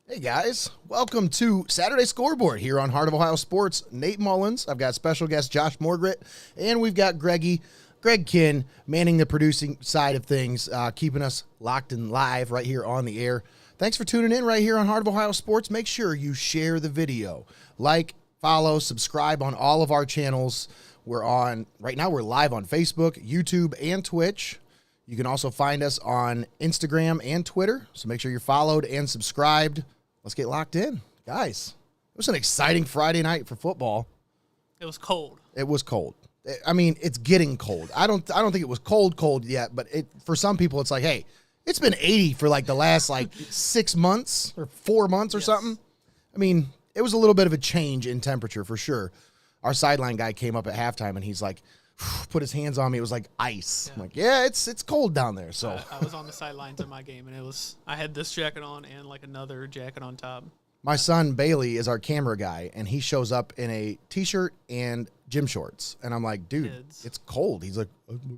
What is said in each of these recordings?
Hey guys, welcome to Saturday Scoreboard here on Heart of Ohio Sports. Nate Mullins, I've got special guest Josh Morgret, and we've got Greg Kinn manning the producing side of things, keeping us locked and live right here on the air. Thanks for tuning in right here on Heart of Ohio Sports. Make sure you share the video, like, follow, subscribe on all of our channels. Right now we're live on Facebook, YouTube, and Twitch. You can also find us on Instagram and Twitter, so make sure you're followed and subscribed. Let's get locked in. Guys, it was an exciting Friday night for football. It was cold. It was cold. I mean, it's getting cold. I don't think it was cold yet, but for some people it's like, hey, it's been 80 for like the last 6 months or 4 months or something. I mean, it was a little bit of a change in temperature for sure. Our sideline guy came up at halftime and he's like, put his hands on me. It was like ice. I'm like, yeah, it's cold down there. So I was on the sidelines in my game, and I had this jacket on and like another jacket on top. My son Bailey is our camera guy, and he shows up in a t-shirt and gym shorts, and I'm like, dude, it's cold. He's like,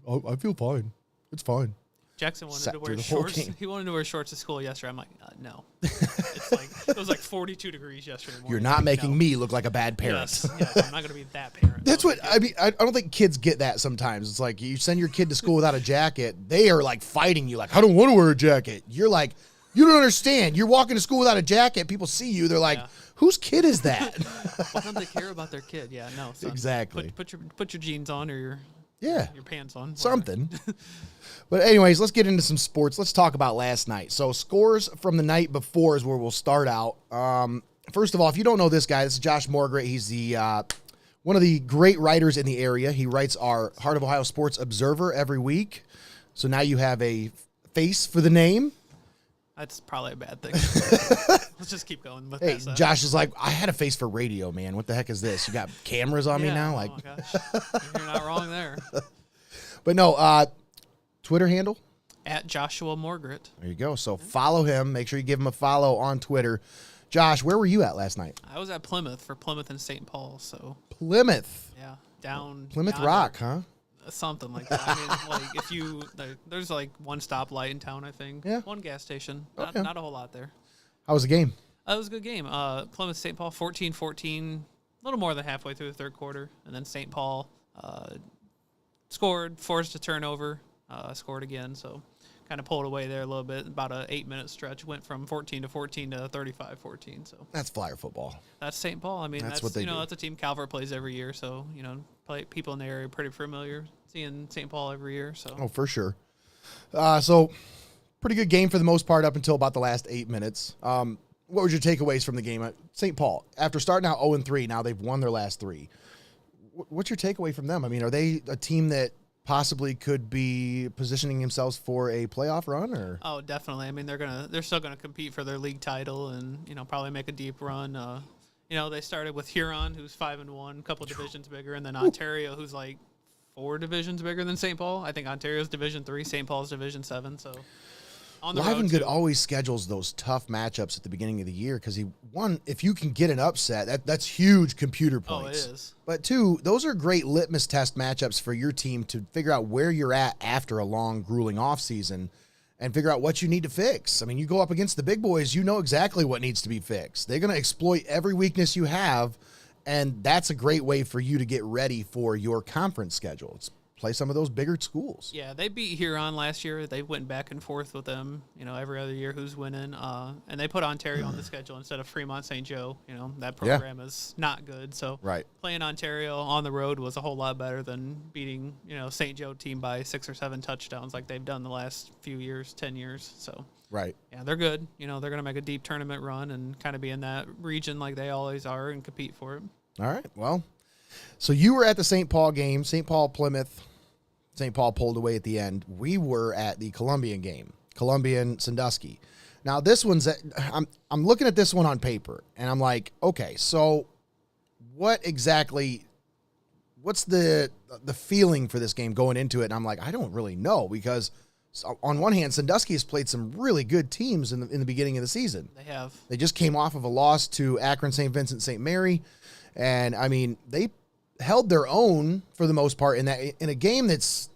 I feel fine. It's fine. Jackson wanted to wear shorts. He wanted to wear shorts to school yesterday. I'm like, no. It was like 42 degrees yesterday morning. You're not making me look like a bad parent. Yes, I'm not going to be that parent. That's what I mean. I don't think kids get that sometimes. It's like you send your kid to school without a jacket. They are like fighting you. Like, I don't want to wear a jacket. You're like, you don't understand. You're walking to school without a jacket. People see you. They're like, whose kid is that? Why don't they care about their kid? Yeah, no. Son. Exactly. Put your jeans on or your pants on. Whatever. Something. But anyways, let's get into some sports. Let's talk about last night. So scores from the night before is where we'll start out. First of all, if you don't know this guy, this is Josh Morgret. He's the one of the great writers in the area. He writes our Heart of Ohio Sports Observer every week. So now you have a face for the name. That's probably a bad thing. Let's just keep going with that. Josh is like, I had a face for radio, man. What the heck is this? You got cameras on me now? Oh my gosh. You're not wrong there. But no, Twitter handle? At Joshua Morgret. There you go. So follow him. Make sure you give him a follow on Twitter. Josh, where were you at last night? I was at Plymouth for Plymouth and St. Paul. So Plymouth? Yeah. Down. Plymouth Rock, huh? Something like that. I mean, there's like one stoplight in town, I think. Yeah. One gas station. Not a whole lot there. How was the game? It was a good game. Plymouth St. Paul 14-14, a little more than halfway through the third quarter, and then St. Paul scored, forced a turnover, scored again, so kind of pulled away there a little bit. About an 8-minute stretch, went from 14-14 to 35-14. So that's Flyer football. That's St. Paul. I mean, that's what they do. That's a team Calvert plays every year, so people in the area are pretty familiar seeing St. Paul every year. So for sure. So pretty good game for the most part up until about the last 8 minutes. What was your takeaways from the game? St. Paul, after starting out 0-3, now they've won their last 3. What's your takeaway from them? I mean, are they a team that possibly could be positioning themselves for a playoff run, or? Oh, definitely. I mean, they're still gonna compete for their league title and probably make a deep run. They started with Huron, who's 5-1, a couple of divisions bigger, and then Ontario, who's like 4 divisions bigger than St. Paul. I think Ontario's Division 3, St. Paul's Division 7. So on the Live and Good always schedules those tough matchups at the beginning of the year because if you can get an upset, that's huge computer points. Oh, it is. But 2, those are great litmus test matchups for your team to figure out where you're at after a long, grueling offseason and figure out what you need to fix. I mean, you go up against the big boys, you know exactly what needs to be fixed. They're going to exploit every weakness you have, and that's a great way for you to get ready for your conference schedule. It's play some of those bigger schools. Yeah, they beat Huron last year. They went back and forth with them, every other year who's winning. And they put Ontario on the schedule instead of Fremont St. Joe. That program is not good. So playing Ontario on the road was a whole lot better than beating, St. Joe team by 6 or 7 touchdowns like they've done the last few years, 10 years. So yeah, they're good. They're going to make a deep tournament run and kind of be in that region like they always are and compete for it. All right, well, so you were at the St. Paul game, St. Paul, Plymouth. St. Paul pulled away at the end. We were at the Columbian game, Columbian Sandusky. Now this one's, I'm looking at this one on paper and I'm like, okay, so what's the feeling for this game going into it? And I'm like, I don't really know because on one hand, Sandusky has played some really good teams in the beginning of the season. They have. They just came off of a loss to Akron St. Vincent St. Mary. And I mean, they held their own for the most part in a game that's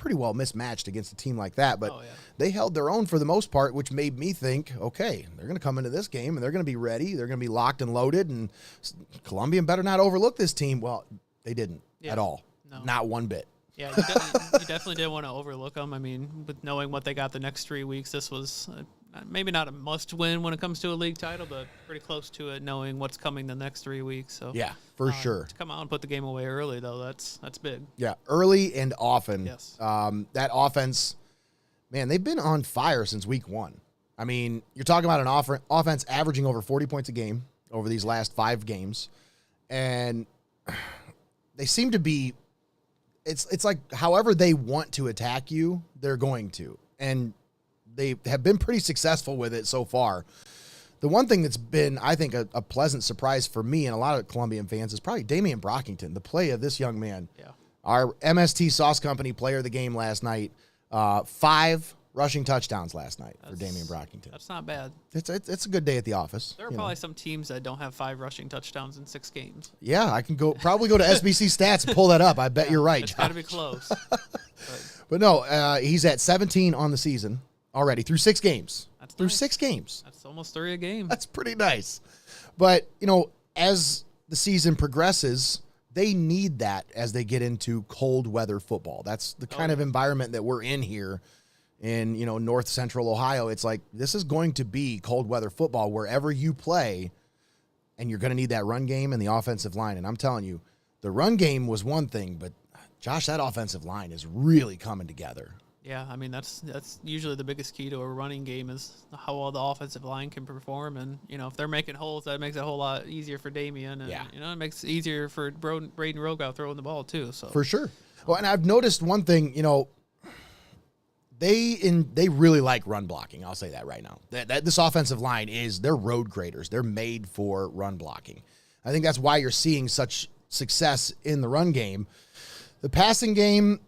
pretty well mismatched against a team like that, but they held their own for the most part, which made me think, okay, they're going to come into this game and they're going to be ready. They're going to be locked and loaded, and Columbian better not overlook this team. Well, they didn't at all. No. Not one bit. Yeah, you definitely didn't want to overlook them. I mean, with knowing what they got the next 3 weeks, this was maybe not a must-win when it comes to a league title, but pretty close to it, knowing what's coming the next 3 weeks. So yeah, for sure. To come out and put the game away early, though, that's big. Yeah, early and often. Yes. That offense, man, they've been on fire since week 1. I mean, you're talking about an offense averaging over 40 points a game over these last 5 games, and they seem to be. It's like however they want to attack you, they're going to, and they have been pretty successful with it so far. The one thing that's been, I think, a pleasant surprise for me and a lot of Columbian fans is probably Damian Brockington, the play of this young man. Yeah. Our MST Sauce Company player of the game last night, 5 rushing touchdowns last night for Damian Brockington. That's not bad. It's a good day at the office. There are probably some teams that don't have 5 rushing touchdowns in 6 games. Yeah, I can probably go to SBC Stats and pull that up. I bet you're right. It's got to be close. But no, he's at 17 on the season already through 6 games. That's through nice. 6 games. That's almost 3 a game. That's pretty nice. But, as the season progresses, they need that as they get into cold weather football. That's the kind of environment that we're in here in, north central Ohio. It's like, this is going to be cold weather football wherever you play, and you're going to need that run game and the offensive line. And I'm telling you, the run game was one thing, but Josh, that offensive line is really coming together. Yeah, I mean, that's usually the biggest key to a running game is how well the offensive line can perform. And, if they're making holes, that makes it a whole lot easier for Damian. And, it makes it easier for Braden Rogow throwing the ball, too. So for sure. Well, and I've noticed one thing, they really like run blocking. I'll say that right now. This offensive line they're road graders. They're made for run blocking. I think that's why you're seeing such success in the run game. The passing game,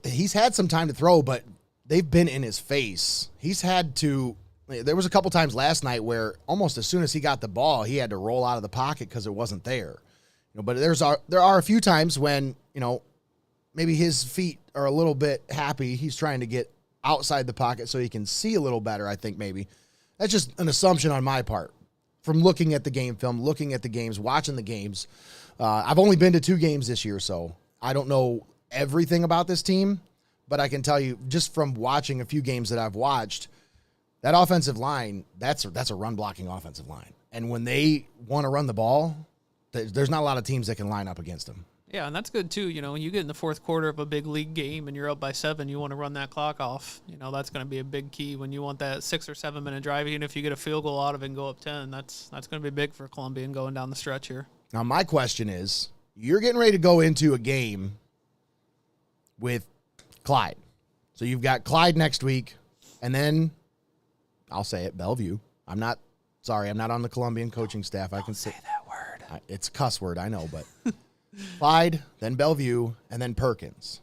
he's had some time to throw, but they've been in his face. There was a couple times last night where almost as soon as he got the ball, he had to roll out of the pocket because it wasn't there. But there are a few times when, maybe his feet are a little bit happy. He's trying to get outside the pocket so he can see a little better, I think maybe. That's just an assumption on my part from looking at the game film, looking at the games, watching the games. I've only been to 2 games this year, so I don't know everything about this team, but I can tell you just from watching a few games that I've watched, that offensive line, that's a run-blocking offensive line. And when they want to run the ball, there's not a lot of teams that can line up against them. Yeah, and that's good, too. When you get in the fourth quarter of a big league game and you're up by 7, you want to run that clock off. That's going to be a big key when you want that 6 or 7 minute drive. Even if you get a field goal out of it and go up 10, that's going to be big for Columbian going down the stretch here. Now, my question is, you're getting ready to go into a game with Clyde. So you've got Clyde next week, and then, I'll say it, Bellevue. I'm not on the Columbian coaching staff. I can say that word. It's a cuss word, I know, but Clyde, then Bellevue, and then Perkins.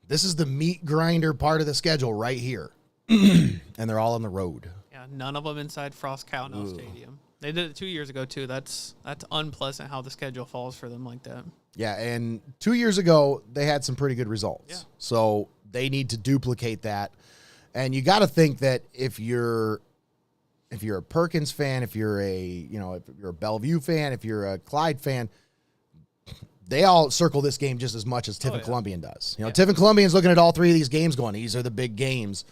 This is the meat grinder part of the schedule right here. And they're all on the road. Yeah, none of them inside Frost Cowno Stadium. They did it 2 years ago, too. That's unpleasant how the schedule falls for them like that. Yeah, and 2 years ago, they had some pretty good results. Yeah. So they need to duplicate that. And you got to think that if you're a Perkins fan, if you're a Bellevue fan, if you're a Clyde fan, they all circle this game just as much as Tiffin Columbian does. Tiffin Columbian's looking at all 3 of these games going, these are the big games.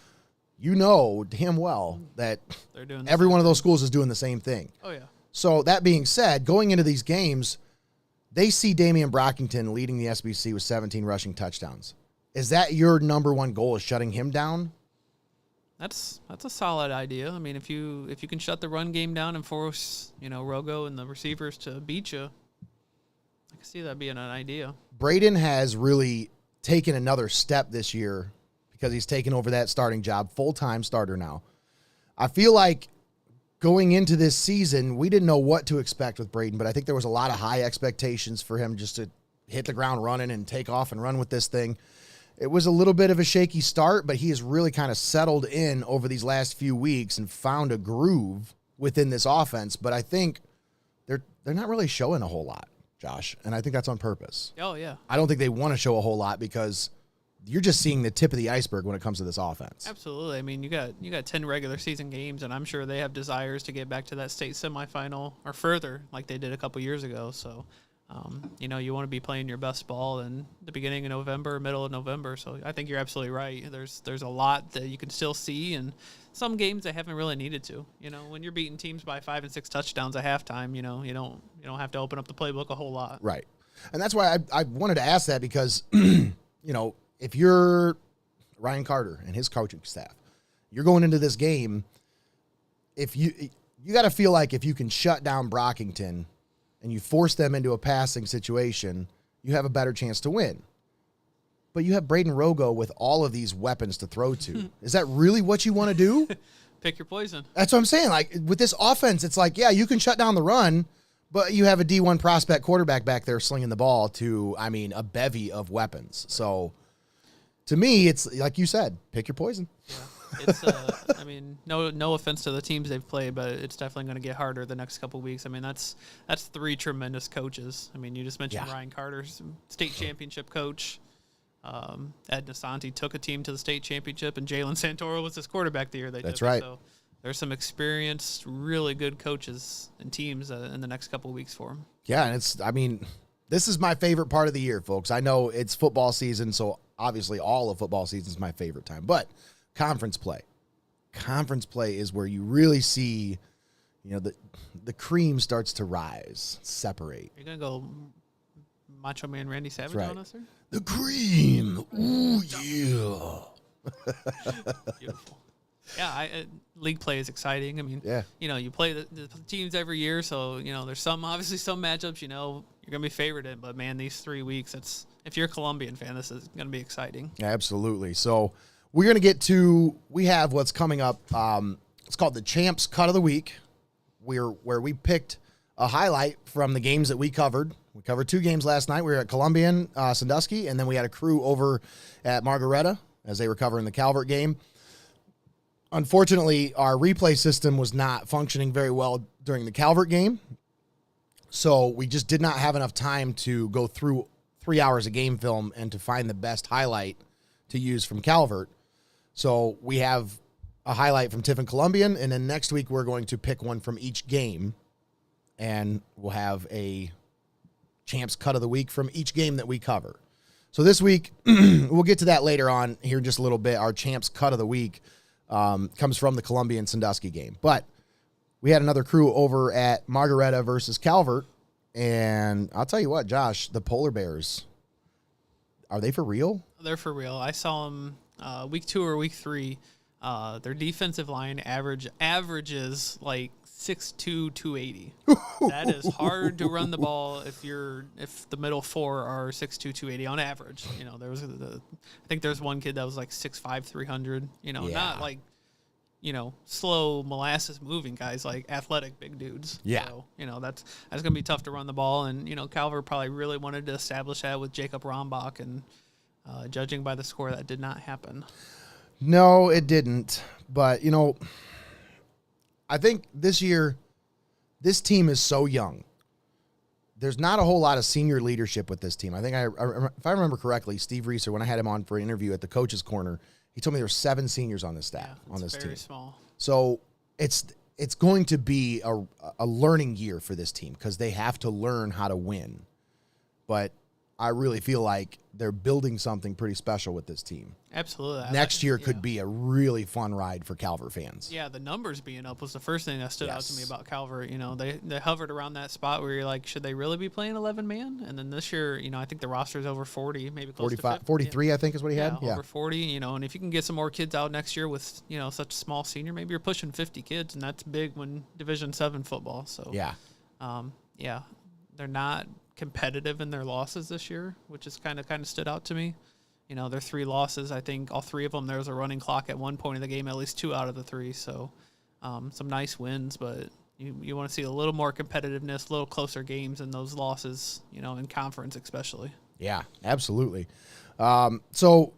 You know damn well that they're doing every one of those schools is doing the same thing. Oh, yeah. So that being said, going into these games, they see Damian Brockington leading the SBC with 17 rushing touchdowns. Is that your number one goal, is shutting him down? That's a solid idea. I mean, if you can shut the run game down and force, Rogo and the receivers to beat you, I can see that being an idea. Braden has really taken another step this year because he's taken over that starting job, full-time starter now. I feel like going into this season, we didn't know what to expect with Braden, but I think there was a lot of high expectations for him just to hit the ground running and take off and run with this thing. It was a little bit of a shaky start, but he has really kind of settled in over these last few weeks and found a groove within this offense. But I think they're not really showing a whole lot, Josh, and I think that's on purpose. Oh, yeah. I don't think they want to show a whole lot because you're just seeing the tip of the iceberg when it comes to this offense. Absolutely. I mean, you got 10 regular season games, and I'm sure they have desires to get back to that state semifinal or further, like they did a couple years ago. So, you want to be playing your best ball in the beginning of November, middle of November. So I think you're absolutely right. There's a lot that you can still see, and some games they haven't really needed to. When you're beating teams by 5 and 6 touchdowns at halftime, you don't have to open up the playbook a whole lot. Right. And that's why I wanted to ask that because, if you're Ryan Carter and his coaching staff, you're going into this game, if you got to feel like if you can shut down Brockington and you force them into a passing situation, you have a better chance to win. But you have Braden Rogo with all of these weapons to throw to. Is that really what you want to do? Pick your poison. That's what I'm saying. Like with this offense, it's like, yeah, you can shut down the run, but you have a D1 prospect quarterback back there slinging the ball to, a bevy of weapons. So to me, it's like you said, pick your poison. Yeah. It's, no offense to the teams they've played, but it's definitely going to get harder the next couple of weeks. That's 3 tremendous coaches. You just mentioned Ryan Carter's state championship coach. Ed Nasanti took a team to the state championship, and Jalen Santoro was his quarterback the year they did. That's right. So there's some experienced, really good coaches and teams in the next couple of weeks for them. Yeah, and this is my favorite part of the year, folks. I know it's football season, so obviously all of football season is my favorite time. But conference play is where you really see, the cream starts to rise, separate. You're going to go Macho Man Randy Savage on us, sir? The cream. Ooh, yeah. Beautiful. Yeah, league play is exciting. You play the teams every year, so there's obviously some matchups you're gonna be favored in. But man, these 3 weeks, if you're a Columbian fan, this is gonna be exciting. Yeah, absolutely. So we're gonna we have what's coming up. It's called the Champs Cut of the Week, where we picked a highlight from the games that we covered. We covered 2 games last night. We were at Columbian, Sandusky, and then we had a crew over at Margaretta as they were covering the Calvert game. Unfortunately, our replay system was not functioning very well during the Calvert game, so we just did not have enough time to go through 3 hours of game film and to find the best highlight to use from Calvert. So we have a highlight from Tiffin Columbian, and then next week we're going to pick one from each game, and we'll have a Champs Cut of the Week from each game that we cover. So this week, we'll get to that later on here in just a little bit. Our Champs Cut of the Week comes from the Columbian Sandusky game. But we had another crew over at Margaretta versus Calvert, and I'll tell you what, Josh, the Polar Bears, are they for real? They're for real. I saw them week 2 or week 3. Their defensive line averages like 6'2", 280. That is hard to run the ball if the middle 4 are 6'2", 280 on average. I think there's one kid that was like 6'5", 300. Not like slow molasses moving guys, like athletic big dudes. Yeah. So, that's gonna be tough to run the ball, and Calvert probably really wanted to establish that with Jacob Rombach, and judging by the score, that did not happen. No, it didn't. But, I think this year, this team is so young. There's not a whole lot of senior leadership with this team. I think if I remember correctly, Steve Reeser, when I had him on for an interview at the Coach's Corner, he told me there were 7 seniors on this staff, on this team. Very small. So it's going to be a learning year for this team because they have to learn how to win. But I really feel like they're building something pretty special with this team. Absolutely. Next year could be a really fun ride for Calvert fans. Yeah, the numbers being up was the first thing that stood out to me about Calvert. They hovered around that spot where you're like, should they really be playing 11-man? And then this year, I think the roster is over 40, maybe close 45, to 50. 43, I think is what he had. Yeah, over 40, and if you can get some more kids out next year with, such a small senior, maybe you're pushing 50 kids, and that's big when Division 7 football. So, they're not competitive in their losses this year, which is kind of stood out to me. Their 3 losses, I think all 3 of them, there was a running clock at one point in the game, at least 2 out of the 3. So some nice wins, but you want to see a little more competitiveness, a little closer games in those losses, in conference especially. Yeah, absolutely. So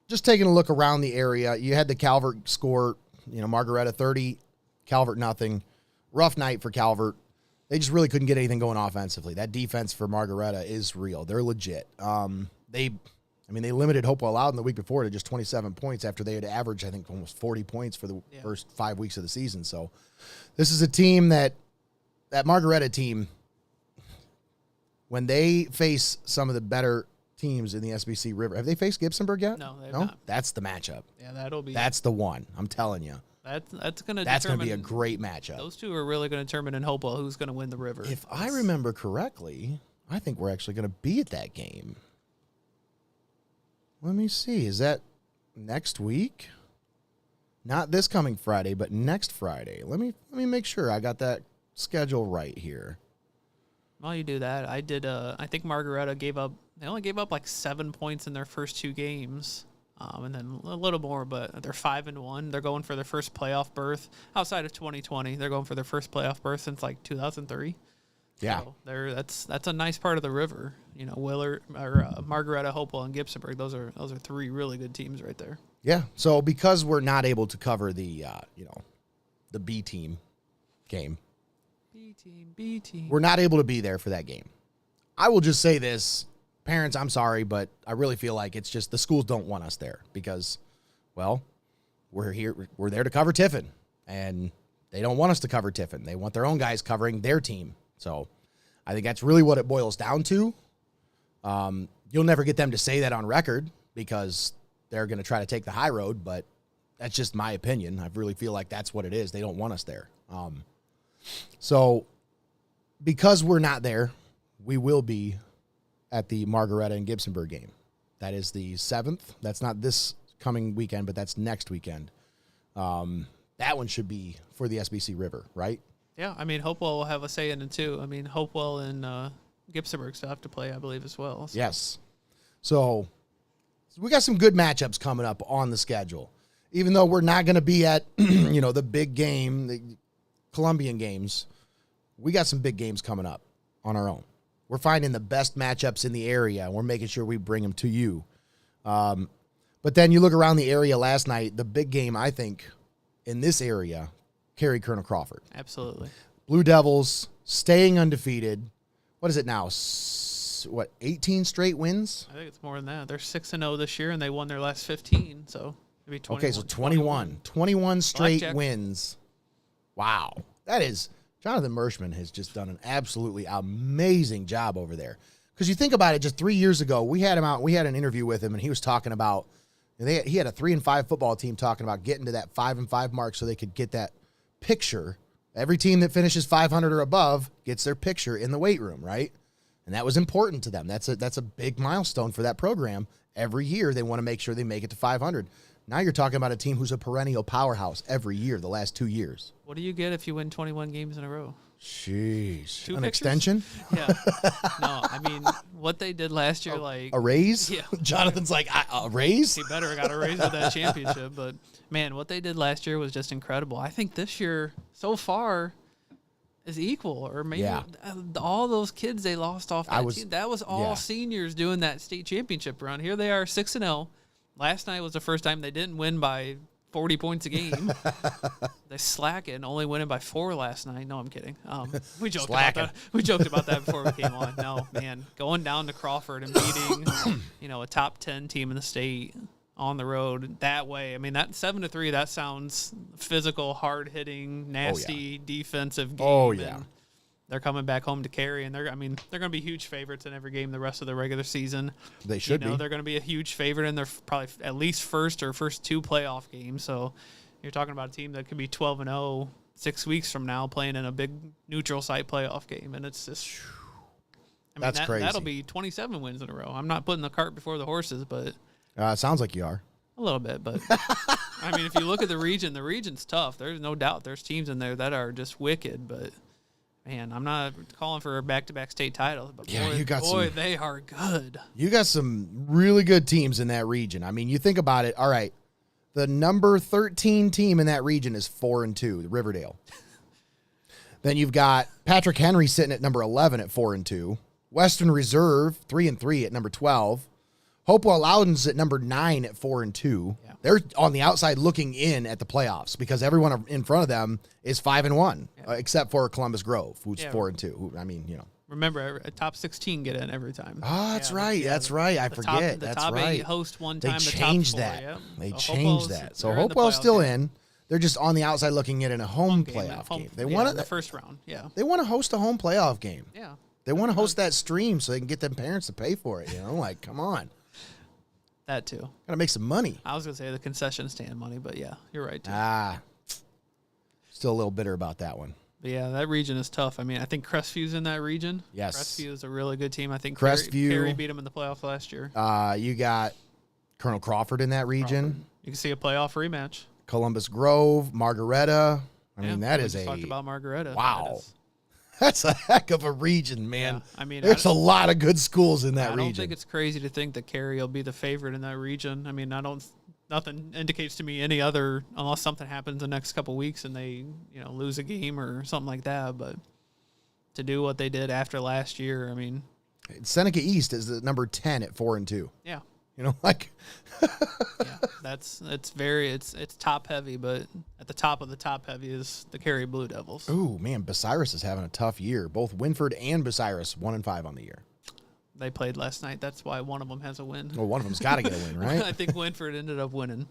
just taking a look around the area, you had the Calvert score, Margaretta 30, Calvert nothing. Rough night for Calvert. They just really couldn't get anything going offensively. That defense for Margaretta is real. They're legit. I mean, they limited Hopewell Loudon the week before to just 27 points after they had averaged, I think, almost 40 points for the first 5 weeks of the season. So this is a team that Margaretta team, when they face some of the better teams in the SBC River, have they faced Gibsonburg yet? No, they've not. That's the matchup. Yeah, that's the one. I'm telling you. That's going to be a great matchup. Those two are really going to determine in Hopewell who's going to win the River. If I remember correctly, I think we're actually going to be at that game. Let me see. Is that next week? Not this coming Friday, but next Friday. Let me make sure I got that schedule right here. While you do that, I did. I think Margaretta they only gave up like 7 points in their first 2 games, and then a little more. But they're 5-1. They're going for their first playoff berth outside of 2020. They're going for their first playoff berth since like 2003. Yeah, so that's a nice part of the river. You know, Margaretta, Hopewell, and Gibsonburg. Those are 3 really good teams right there. Yeah. So because we're not able to cover the the B team game. B team. We're not able to be there for that game. I will just say this, parents, I'm sorry, but I really feel like it's just the schools don't want us there because, well, we're there to cover Tiffin, and they don't want us to cover Tiffin. They want their own guys covering their team. So I think that's really what it boils down to. You'll never get them to say that on record because they're going to try to take the high road, but that's just my opinion. I really feel like that's what it is. They don't want us there. So because we're not there, we will be at the Margaretta and Gibsonburg game. That is the 7th. That's not this coming weekend, but that's next weekend. That one should be for the SBC River, right? Yeah, I mean, Hopewell will have a say in it, too. I mean, Hopewell and Gibsonburg still have to play, I believe, as well. So. Yes. So we got some good matchups coming up on the schedule. Even though we're not going to be at, the big game, the Columbian games, we got some big games coming up on our own. We're finding the best matchups in the area, and we're making sure we bring them to you. But then you look around the area last night, the big game, I think, in this area, carried Colonel Crawford. Absolutely. Blue Devils staying undefeated. What is it now? 18 straight wins? I think it's more than that. They're 6-0 this year, and they won their last 15, so maybe 21. Okay, so 21 straight wins. Wow. That is, Jonathan Mershman has just done an absolutely amazing job over there. Because you think about it, just 3 years ago, we had him out, we had an interview with him, and he was talking about, he had a 3-5 football team talking about getting to that 5-5 mark so they could get that picture. Every team that finishes 500 or above gets their picture in the weight room, right? And that was important to them. That's a big milestone for that program. Every year they want to make sure they make it to 500. Now you're talking about a team who's a perennial powerhouse every year, the last 2 years. What do you get if you win 21 games in a row? Sheesh. An pictures? Extension? Yeah. No, I mean, what they did last year, a raise? Yeah. Jonathan's like, a raise? He better got a raise with that championship. But, man, what they did last year was just incredible. I think this year, so far, is equal. Or maybe all those kids they lost off that team. That was all seniors doing that state championship run. Here they are, 6-0. Last night was the first time they didn't win by 40 points a game. They slacking, only winning by 4 last night. No, I'm kidding. We joked about that. We joked about that before we came on. No, man, going down to Crawford and beating, a top 10 team in the state on the road that way. I mean, that 7-3. That sounds physical, hard hitting, nasty defensive game. Oh yeah. And they're coming back home to carry, and they're going to be huge favorites in every game the rest of the regular season. They should be. They're going to be a huge favorite in their probably at least first 2 playoff games. So you're talking about a team that could be 12-0 6 weeks from now playing in a big neutral site playoff game, and it's just that's crazy. That'll be 27 wins in a row. I'm not putting the cart before the horses, but sounds like you are. A little bit, but I mean, if you look at the region's tough. There's no doubt there's teams in there that are just wicked, but man, I'm not calling for a back-to-back state title, but they are good. You got some really good teams in that region. I mean, you think about it. All right, the number 13 team in that region is 4-2, Riverdale. Then you've got Patrick Henry sitting at number 11 at 4-2. Western Reserve 3-3 at number 12. Hopewell Loudon's at number 9 at 4-2. Yeah. They're on the outside looking in at the playoffs because everyone in front of them is 5-1, except for Columbus Grove, who's 4-2. Remember, a top 16 get in every time. Oh, that's right. That's right. I forget. The that's top right. 8 host one time. They changed that. Yep. They so changed that. So Hopewell's still in. They're just on the outside looking in a home playoff game. They want the first round. Yeah. They want to host a home playoff game. Yeah. They want to host that stream so they can get them parents to pay for it. Like, come on. That too. Gotta make some money. I was gonna say the concession stand money, but yeah, you're right too. Still a little bitter about that one. But yeah, that region is tough. I mean, I think Crestview's in that region. Yes. Crestview is a really good team. I think Crestview. Cary beat them in the playoffs last year. You got Colonel Crawford in that region. Crawford. You can see a playoff rematch. Columbus Grove, Margaretta. I mean, that is we talked about Margaretta. Wow. That's a heck of a region, man. Yeah, I mean, there's a lot of good schools in that region. I don't think it's crazy to think that Cary will be the favorite in that region. I mean, nothing indicates to me any other, unless something happens the next couple weeks and they, lose a game or something like that. But to do what they did after last year, I mean, Seneca East is the number 10 at 4-2. Yeah. Yeah, it's top heavy, but at the top of the top heavy is the Cary Blue Devils. Ooh, man, Bucyrus is having a tough year. Both Winford and Bucyrus 1-5 on the year. They played last night. That's why one of them has a win. Well, one of them's got to get a win, right? I think Winford ended up winning.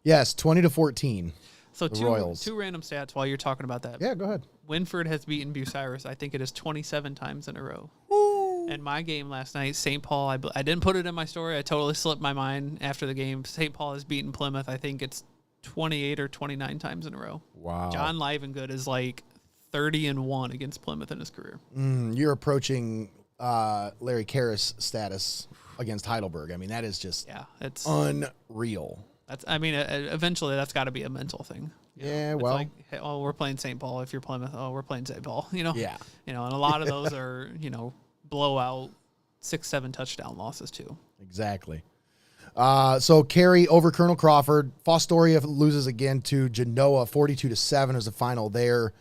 Yes, 20-14. So two random stats while you're talking about that. Yeah, go ahead. Winford has beaten Bucyrus, I think it is 27 times in a row. Ooh. And my game last night, St. Paul, I didn't put it in my story. I totally slipped my mind after the game. St. Paul has beaten Plymouth. I think it's 28 or 29 times in a row. Wow. John Livengood is like 30-1 against Plymouth in his career. You're approaching Larry Karras status against Heidelberg. I mean, that is just it's unreal. Eventually that's got to be a mental thing. Yeah, it's well. like, hey, we're playing St. Paul. If you're Plymouth, we're playing St. Paul. Yeah. And a lot of those are, blowout 6-7 touchdown losses too. Exactly. So Cary over Colonel Crawford. Fostoria loses again to Genoa, 42-7 is the final there.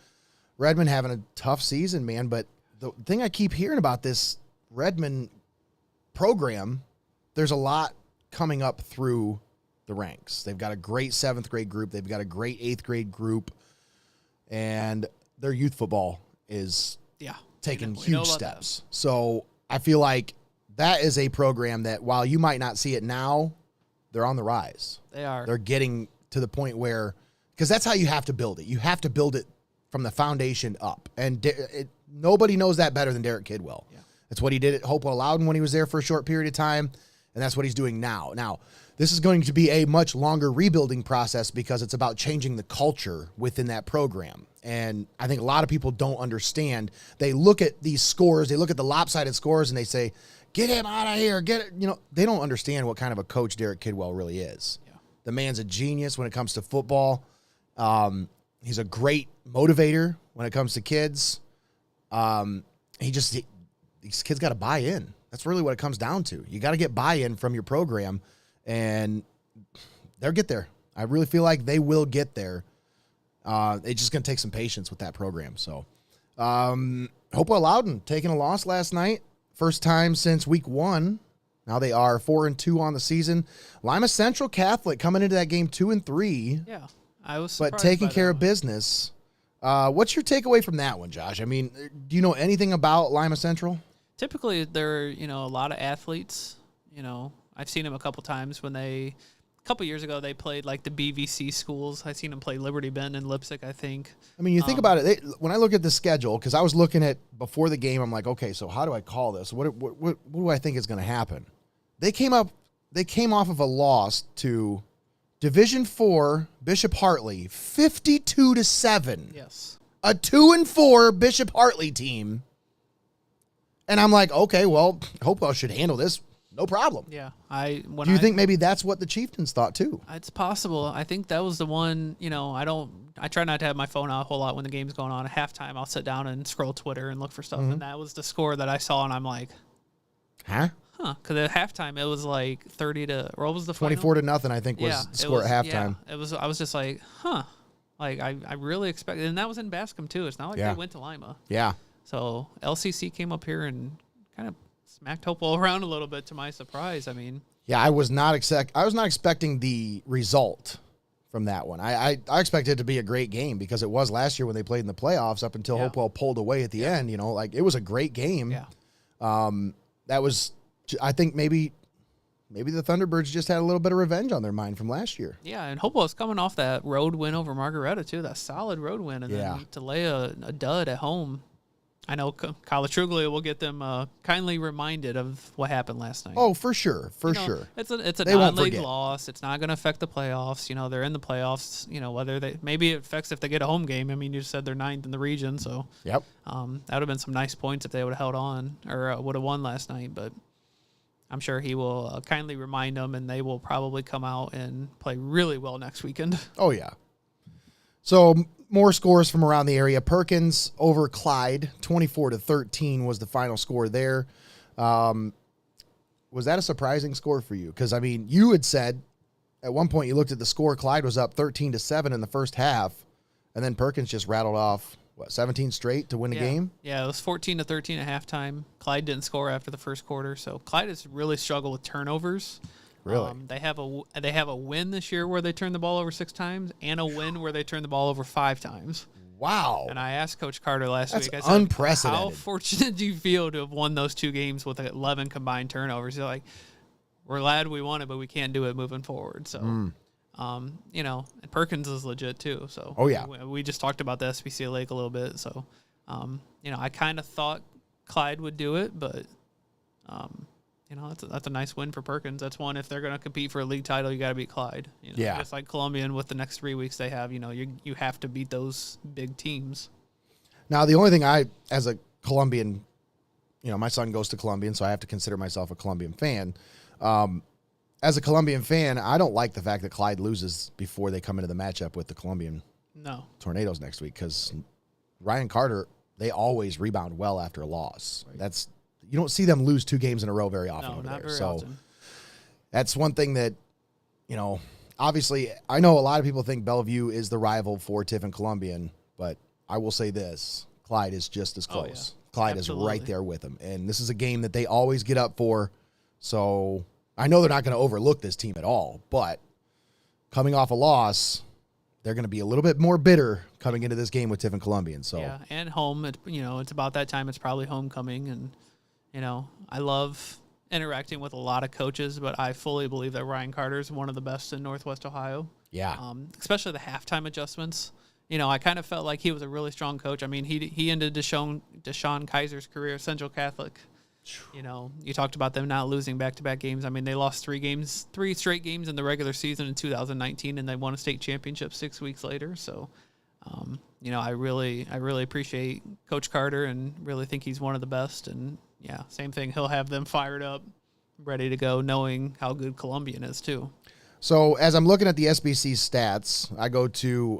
Redmond having a tough season, man. But the thing I keep hearing about this Redmond program, there's a lot coming up through the ranks. They've got a great 7th grade group. They've got a great 8th grade group. And their youth football is taking huge steps. So I feel like that is a program that while you might not see it now, they're on the rise. They are. They're getting to the point where, because that's how you have to build it. You have to build it from the foundation up. And nobody knows that better than Derek Kidwell. Yeah. That's what he did at Hopewell Loudon when he was there for a short period of time. And that's what he's doing now. Now, this is going to be a much longer rebuilding process because it's about changing the culture within that program. And I think a lot of people don't understand. They look at these scores, they look at the lopsided scores, and they say, get him out of here, get it. They don't understand what kind of a coach Derek Kidwell really is. Yeah. The man's a genius when it comes to football. He's a great motivator when it comes to kids. These kids got to buy in. That's really what it comes down to. You got to get buy-in from your program, and they'll get there. I really feel like they will get there. It's just going to take some patience with that program. So, Hopewell Loudon taking a loss last night. First time since week 1. Now they are 4-2 on the season. Lima Central Catholic coming into that game 2-3. Yeah, I was surprised. But taking care of business. What's your takeaway from that one, Josh? I mean, do you know anything about Lima Central? Typically, they're, a lot of athletes. I've seen them a couple times when a couple years ago, they played like the BVC schools. I've seen them play Liberty Bend and Lipsick, I think. I mean, you think about it. When I look at the schedule, because I was looking at before the game, I'm like, okay, so how do I call this? What do I think is going to happen? They came off of a loss to Division IV Bishop Hartley, 52-7. Yes. A 2-4 Bishop Hartley team. And I'm like, okay, well, Hopewell should handle this. No problem. Yeah. Do you think maybe that's what the Chieftains thought too? It's possible. I think that was the one, I try not to have my phone out a whole lot when the game's going on. At halftime, I'll sit down and scroll Twitter and look for stuff. Mm-hmm. And that was the score that I saw, and I'm like, huh? Because at halftime, it was like 30 to, or what was the final? 24-0, I think, was the score at halftime. Yeah, I was just like, huh. Like, I really expected, and that was in Bascom too. It's not like they went to Lima. Yeah. So LCC came up here and kind of smacked Hopewell around a little bit to my surprise. I mean, yeah, I was not expecting the result from that one. I expected it to be a great game because it was last year when they played in the playoffs up until Hopewell pulled away at the end. You know, like it was a great game. Yeah. That was, I think maybe the Thunderbirds just had a little bit of revenge on their mind from last year. Yeah, and Hopewell's coming off that road win over Margaretta too. That solid road win, and then to lay a dud at home. I know Kyle Truglia will get them kindly reminded of what happened last night. Oh, for sure, sure. It's a non-league loss. It's not going to affect the playoffs. You know, they're in the playoffs. You know, maybe it affects if they get a home game. I mean, you just said they're 9th in the region, so that would have been some nice points if they would have held on or would have won last night. But I'm sure he will kindly remind them, and they will probably come out and play really well next weekend. Oh yeah. So more scores from around the area. Perkins over Clyde, 24-13 was the final score there. Was that a surprising score for you? Because, I mean, you had said at one point you looked at the score, Clyde was up 13-7 in the first half, and then Perkins just rattled off, 17 straight to win the game? Yeah, it was 14-13 at halftime. Clyde didn't score after the first quarter, so Clyde has really struggled with turnovers. Really? They have a win this year where they turned the ball over 6 times and a win where they turned the ball over 5 times. Wow. And I asked Coach Carter last week, I said, unprecedented. how fortunate do you feel to have won those 2 games with 11 combined turnovers? He's like, we're glad we won it, but we can't do it moving forward. So, you know, and Perkins is legit too. So, we just talked about the SPCA Lake a little bit. So, you know, I kind of thought Clyde would do it, but, you know, that's a nice win for Perkins. That's one, if they're going to compete for a league title, you got to beat Clyde. You know, just like Columbian with the next 3 weeks they have, you know, you have to beat those big teams. Now, the only thing as a Columbian, you know, my son goes to Columbian, so I have to consider myself a Columbian fan. As a Columbian fan, I don't like the fact that Clyde loses before they come into the matchup with the Columbian Tornadoes next week, because Ryan Carter, they always rebound well after a loss. Right. You don't see them lose 2 games in a row very often over there. Very often. That's one thing that, you know, obviously I know a lot of people think Bellevue is the rival for Tiffin Columbian, but I will say this, Clyde is just as close. Clyde is right there with them. And this is a game that they always get up for. So I know they're not going to overlook this team at all, but coming off a loss, they're going to be a little bit more bitter coming into this game with Tiffin Columbian. So yeah, and home, you know, it's about that time. It's probably homecoming, and you know, I love interacting with a lot of coaches, but I fully believe that Ryan Carter is one of the best in Northwest Ohio. Yeah. Especially the halftime adjustments. You know, I kind of felt like he was a really strong coach. I mean, he ended Deshaun Kaiser's career at Central Catholic. You know, you talked about them not losing back-to-back games. I mean, they lost 3 straight games in the regular season in 2019, and they won a state championship 6 weeks later. So, you know, I really appreciate Coach Carter and really think he's one of the best. And yeah, same thing. He'll have them fired up, ready to go, knowing how good Columbian is too. So as I'm looking at the SBC stats, I go to,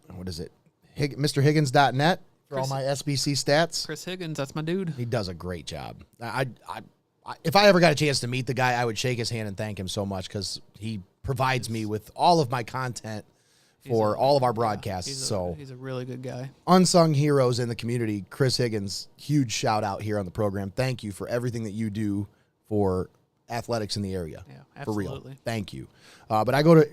Mr. Higgins.net for all my SBC stats. Chris Higgins, that's my dude. He does a great job. If I ever got a chance to meet the guy, I would shake his hand and thank him so much because he provides me with all of my content for all of our broadcasts. He's a really good guy. Unsung heroes in the community. Chris Higgins, huge shout out here on the program. Thank you for everything that you do for athletics in the area. Yeah, absolutely. For real. Thank you. But I go to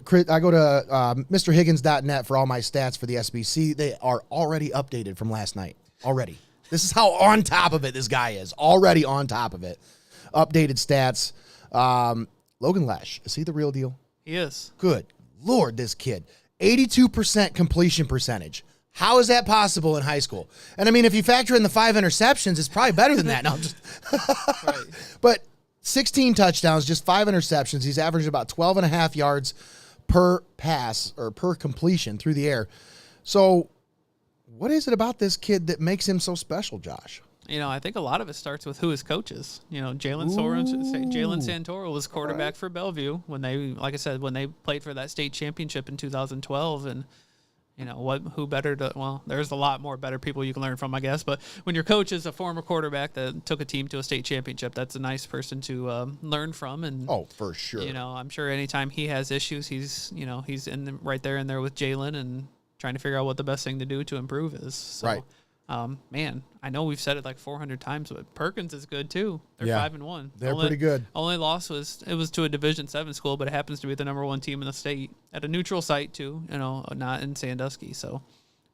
MrHiggins.net for all my stats for the SBC. They are already updated from last night. Already. This is how on top of it this guy is. Already on top of it. Updated stats. Logan Lash, is he the real deal? He is. Good Lord, this kid. 82% completion percentage. How is that possible in high school? And I mean, if you factor in the 5 interceptions, it's probably better than that. No, I'm just right. But 16 touchdowns, just 5 interceptions. He's averaging about 12.5 yards per pass or per completion through the air. So what is it about this kid that makes him so special, Josh? You know, I think a lot of it starts with who his coach is. You know, Jalen Santoro was quarterback for Bellevue when they played for that state championship in 2012. And, you know, who better to, well, there's a lot more better people you can learn from, I guess. But when your coach is a former quarterback that took a team to a state championship, that's a nice person to learn from. And for sure. You know, I'm sure anytime he has issues, he's right there in there with Jalen and trying to figure out what the best thing to do to improve is. So, right. man, I know we've said it like 400 times, but Perkins is good too. They're 5-1. They're pretty good. Only loss was to a Division 7 school, but it happens to be the number 1 team in the state at a neutral site too. Not in Sandusky. So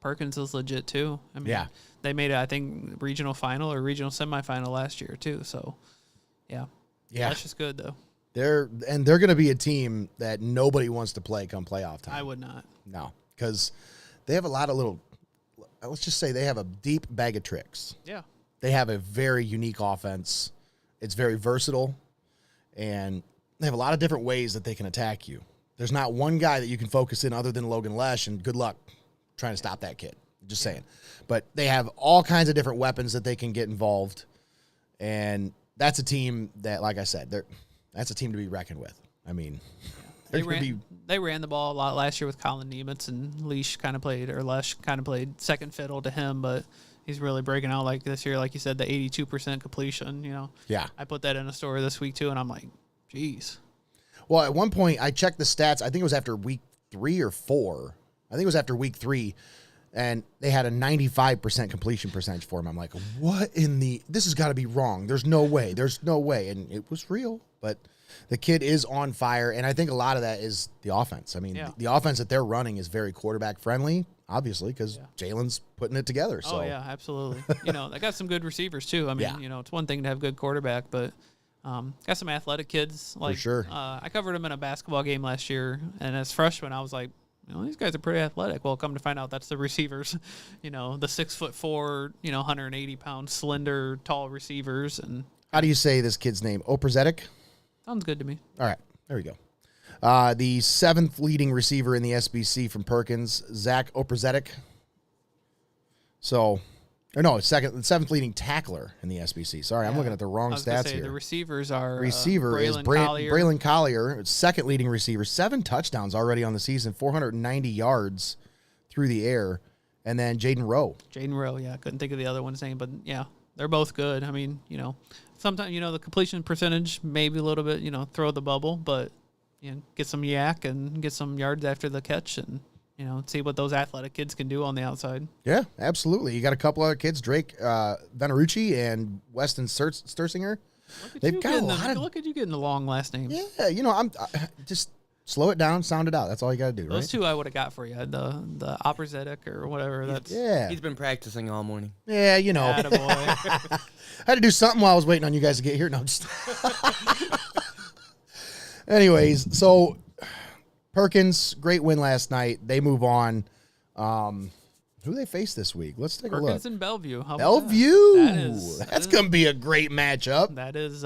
Perkins is legit too. I mean, they made it, I think, regional final or regional semifinal last year too. So yeah, that's just good though. They're going to be a team that nobody wants to play come playoff time. I would not. No, because they have a lot of little. Let's just say they have a deep bag of tricks. Yeah. They have a very unique offense. It's very versatile, and they have a lot of different ways that they can attack you. There's not one guy that you can focus in other than Logan Lesh, and good luck trying to stop that kid. Just saying. But they have all kinds of different weapons that they can get involved, and that's a team that, like I said, that's a team to be reckoned with. I mean, they ran the ball a lot last year with Colin Nemitz, and Lesh kind of played second fiddle to him, but he's really breaking out like this year. Like you said, the 82% completion, Yeah. I put that in a story this week too, and I'm like, geez. Well, at one point, I checked the stats. I think it was after week 3 or 4. I think it was after week 3, and they had a 95% completion percentage for him. I'm like, what this has got to be wrong. There's no way. And it was real, but the kid is on fire, and I think a lot of that is the offense. I mean, the offense that they're running is very quarterback-friendly, obviously, because Jalen's putting it together. So. Oh, yeah, absolutely. They got some good receivers, too. I mean, it's one thing to have good quarterback, but got some athletic kids. Like, for sure. I covered them in a basketball game last year, and as freshmen, I was like, these guys are pretty athletic. Well, come to find out, that's the receivers. The 6'4", 180-pound, slender, tall receivers. And how do you say this kid's name? Oprzetic? Sounds good to me. All right, there we go. The 7th leading receiver in the SBC from Perkins, Zach Oprzetic. The 7th leading tackler in the SBC. Sorry, I'm looking at the wrong stats here. The receivers are is Braylon Collier, 2nd leading receiver, 7 touchdowns already on the season, 490 yards through the air, and then Jaden Rowe. I couldn't think of the other one's name, but yeah, they're both good. I mean, sometimes the completion percentage maybe a little bit, throw the bubble, but get some yak and get some yards after the catch and. See what those athletic kids can do on the outside. Yeah, absolutely. You got a couple other kids, Drake Venerucci and Weston Stursinger. Look at you getting the long last names. Yeah, I'm just slow it down, sound it out. That's all you got to do, Those two I would have got for you. The Oprzetic or whatever. He's been practicing all morning. Yeah, Attaboy. I had to do something while I was waiting on you guys to get here. No, just anyways, so Perkins, great win last night. They move on. Who they face this week? Let's take a look. Perkins and Bellevue. Bellevue. That's going to be a great matchup. That is,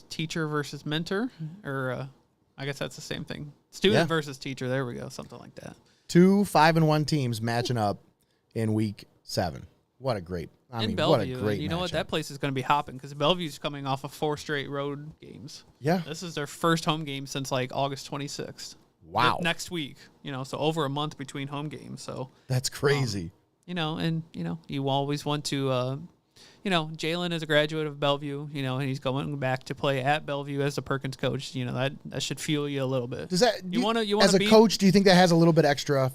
teacher versus mentor, or I guess that's the same thing. Student versus teacher. There we go. Something like that. 2 5-1 teams matching up in week 7. What a great Bellevue, what a great you know matchup. what? That place is going to be hopping because Bellevue's coming off of 4 straight road games. Yeah. This is their first home game since like August 26th. Wow. Next week, so over a month between home games. So that's crazy. You always want to, Jalen is a graduate of Bellevue, and he's going back to play at Bellevue as the Perkins coach. That should fuel you a little bit. Does that you want to as a coach? Do you think that has a little bit extra,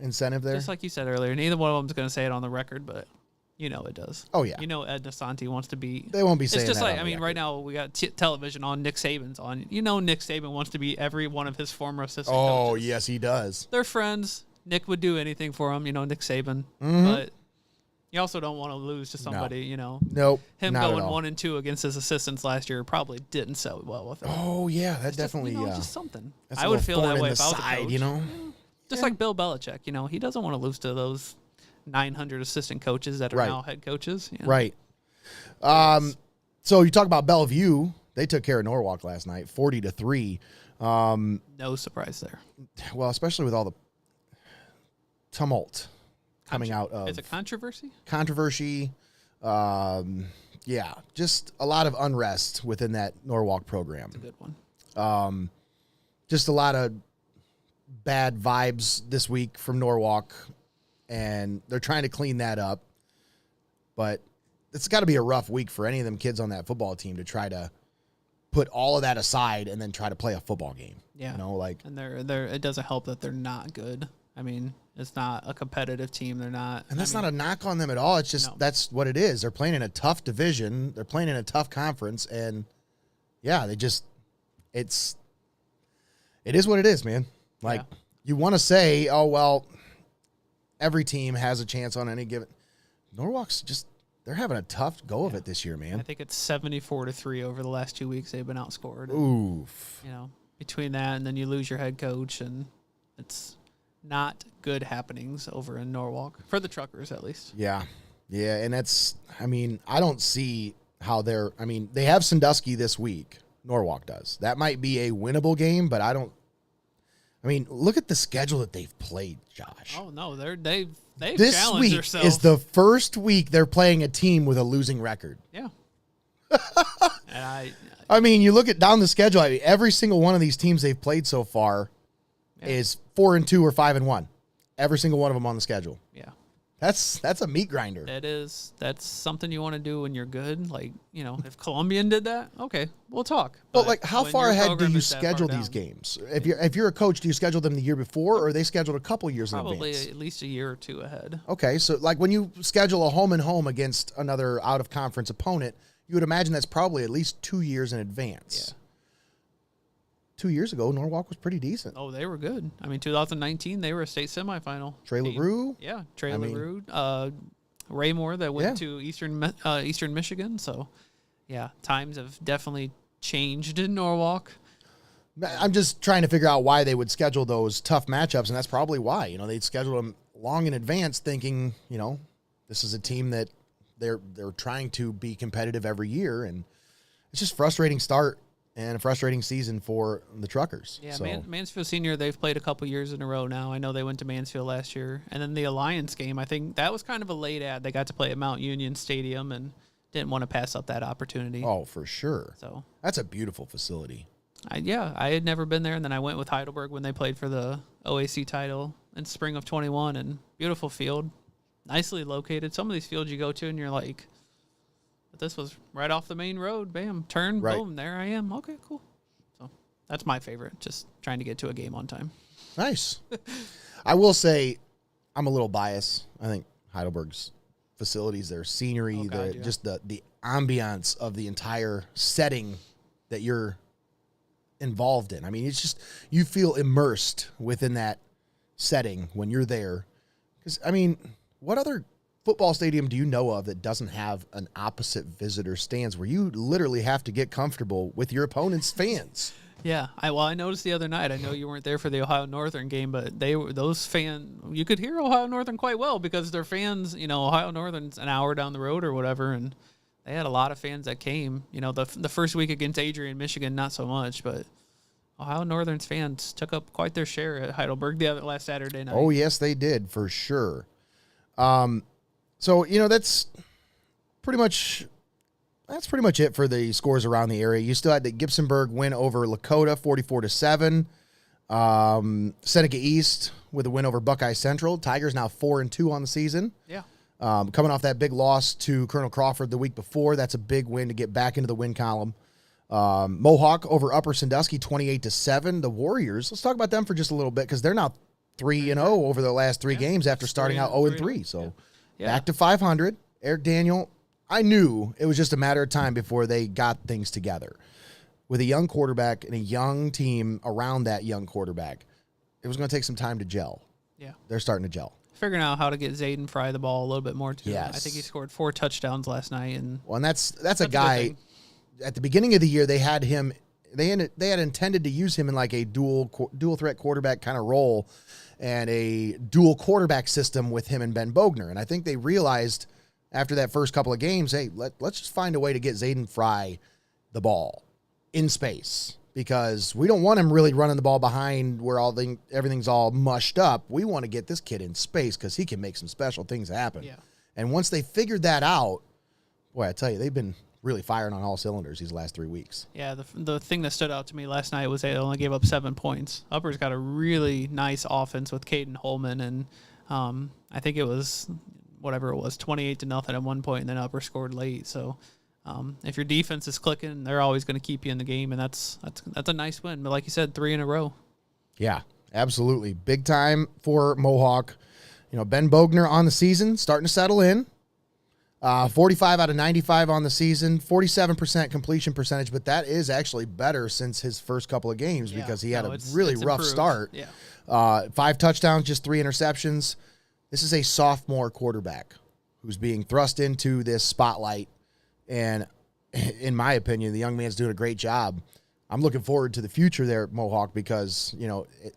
incentive there? Just like you said earlier, neither one of them's going to say it on the record, but. It does. Oh, yeah. Ed Nasanti wants to be. They won't be saying that. It's just like, right now we got television on. Nick Saban's on. Nick Saban wants to be every one of his former assistant coaches. Oh, yes, he does. They're friends. Nick would do anything for him, Nick Saban. Mm-hmm. But you also don't want to lose to somebody, Nope. Him going 1-2 against his assistants last year probably didn't sell well with him. Oh, yeah, that definitely. Just something. I would feel that way if I was a coach. Just like Bill Belichick, he doesn't want to lose to those 900 assistant coaches that are now head coaches. Right. So you talk about Bellevue. They took care of Norwalk last night, 40-3. No surprise there. Well, especially with all the tumult coming out of. Is it controversy? Controversy. Just a lot of unrest within that Norwalk program. That's a good one. Just a lot of bad vibes this week from Norwalk. And they're trying to clean that up. But it's got to be a rough week for any of them kids on that football team to try to put all of that aside and then try to play a football game. Yeah. And they're it doesn't help that they're not good. I mean, It's not a competitive team. They're not. And that's not a knock on them at all. It's just that's what it is. They're playing in a tough division. They're playing in a tough conference. And, yeah, it is what it is, man. Like, you want to say, oh, well, every team has a chance on any given. Norwalk's just – they're having a tough go of it this year, man. I think it's 74-3 over the last 2 weeks they've been outscored. Oof. You know, between that and then you lose your head coach, and it's – not good happenings over in Norwalk, for the Truckers at least. Yeah. Yeah, and that's, I mean, I don't see how they have Sandusky this week. Norwalk does. That might be a winnable game, but look at the schedule that they've played, Josh. Oh, no, they've this challenged week themselves. Is the first week they're playing a team with a losing record. Yeah. And I mean, you look at down the schedule, every single one of these teams they've played so far is 4-2 or 5-1. Every single one of them on the schedule. Yeah. That's a meat grinder. That's something you want to do when you're good. Like, you know, if Columbian did that, okay, we'll talk. But like, how far ahead do you schedule these games? If you're a coach, do you schedule them the year before, or are they scheduled a couple years in advance? Probably at least a year or two ahead. Okay, so like when you schedule a home and home against another out of conference opponent, you would imagine that's probably at least 2 years in advance. Yeah. 2 years ago, Norwalk was pretty decent. Oh, they were good. I mean, 2019, they were a state semifinal. Trey LaRue? Yeah, Trey LaRue. Raymore that went to Eastern Michigan. So, yeah, times have definitely changed in Norwalk. I'm just trying to figure out why they would schedule those tough matchups, and that's probably why. You know, they'd schedule them long in advance thinking, you know, this is a team that they're trying to be competitive every year, and it's just frustrating start. And a frustrating season for the Truckers. Yeah, Mansfield Senior, they've played a couple years in a row now. I know they went to Mansfield last year. And then the Alliance game, I think that was kind of a late ad. They got to play at Mount Union Stadium and didn't want to pass up that opportunity. Oh, for sure. So that's a beautiful facility. I had never been there. And then I went with Heidelberg when they played for the OAC title in spring of 21. And beautiful field, nicely located. Some of these fields you go to and you're like, but this was right off the main road. Bam, turn, boom, there I am. Okay, cool. So that's my favorite, just trying to get to a game on time. Nice. I will say I'm a little biased. I think Heidelberg's facilities, their scenery, just the ambiance of the entire setting that you're involved in. I mean, it's just, you feel immersed within that setting when you're there. Because, I mean, what other football stadium do you know of that doesn't have an opposite visitor stands where you literally have to get comfortable with your opponent's fans? Yeah, I noticed the other night. I know you weren't there for the Ohio Northern game, but those fans. You could hear Ohio Northern quite well because their fans. You know, Ohio Northern's an hour down the road or whatever, and they had a lot of fans that came. You know, the first week against Adrian, Michigan, not so much, but Ohio Northern's fans took up quite their share at Heidelberg last Saturday night. Oh yes, they did for sure. So, you know, that's pretty much it for the scores around the area. You still had the Gibsonburg win over Lakota 44-7. Seneca East with a win over Buckeye Central. Tigers now 4-2 on the season. Yeah. Coming off that big loss to Colonel Crawford the week before. That's a big win to get back into the win column. Mohawk over Upper Sandusky 28-7. The Warriors, let's talk about them for just a little bit because they're now 3-0 over the last three games after starting out 0-3. So back to 500. Eric Daniel, I knew it was just a matter of time before they got things together. With a young quarterback and a young team around that young quarterback, it was going to take some time to gel. Yeah. They're starting to gel. Figuring out how to get Zayden Fry the ball a little bit more, too. Yes. I think he scored 4 touchdowns last night. And that's a guy, at the beginning of the year, they had him, they had intended to use him in like a dual threat quarterback kind of role and a dual quarterback system with him and Ben Bogner. And I think they realized after that first couple of games, hey, let's just find a way to get Zayden Fry the ball in space because we don't want him really running the ball behind where everything's all mushed up. We want to get this kid in space because he can make some special things happen. Yeah. And once they figured that out, boy, I tell you, they've been really firing on all cylinders these last 3 weeks. Yeah, the thing that stood out to me last night was they only gave up 7 points. Upper's got a really nice offense with Caden Holman, and I think it was whatever it was, 28-0 at one point, and then Upper scored late. So if your defense is clicking, they're always going to keep you in the game, and that's a nice win. But like you said, 3 in a row. Yeah, Absolutely. Big time for Mohawk. Ben Bogner on the season, starting to settle in. 45 out of 95 on the season, 47% completion percentage, but that is actually better since his first couple of games because he had a really rough start. Yeah. 5 touchdowns, just 3 interceptions. This is a sophomore quarterback who's being thrust into this spotlight, and in my opinion, the young man's doing a great job. I'm looking forward to the future there at Mohawk because,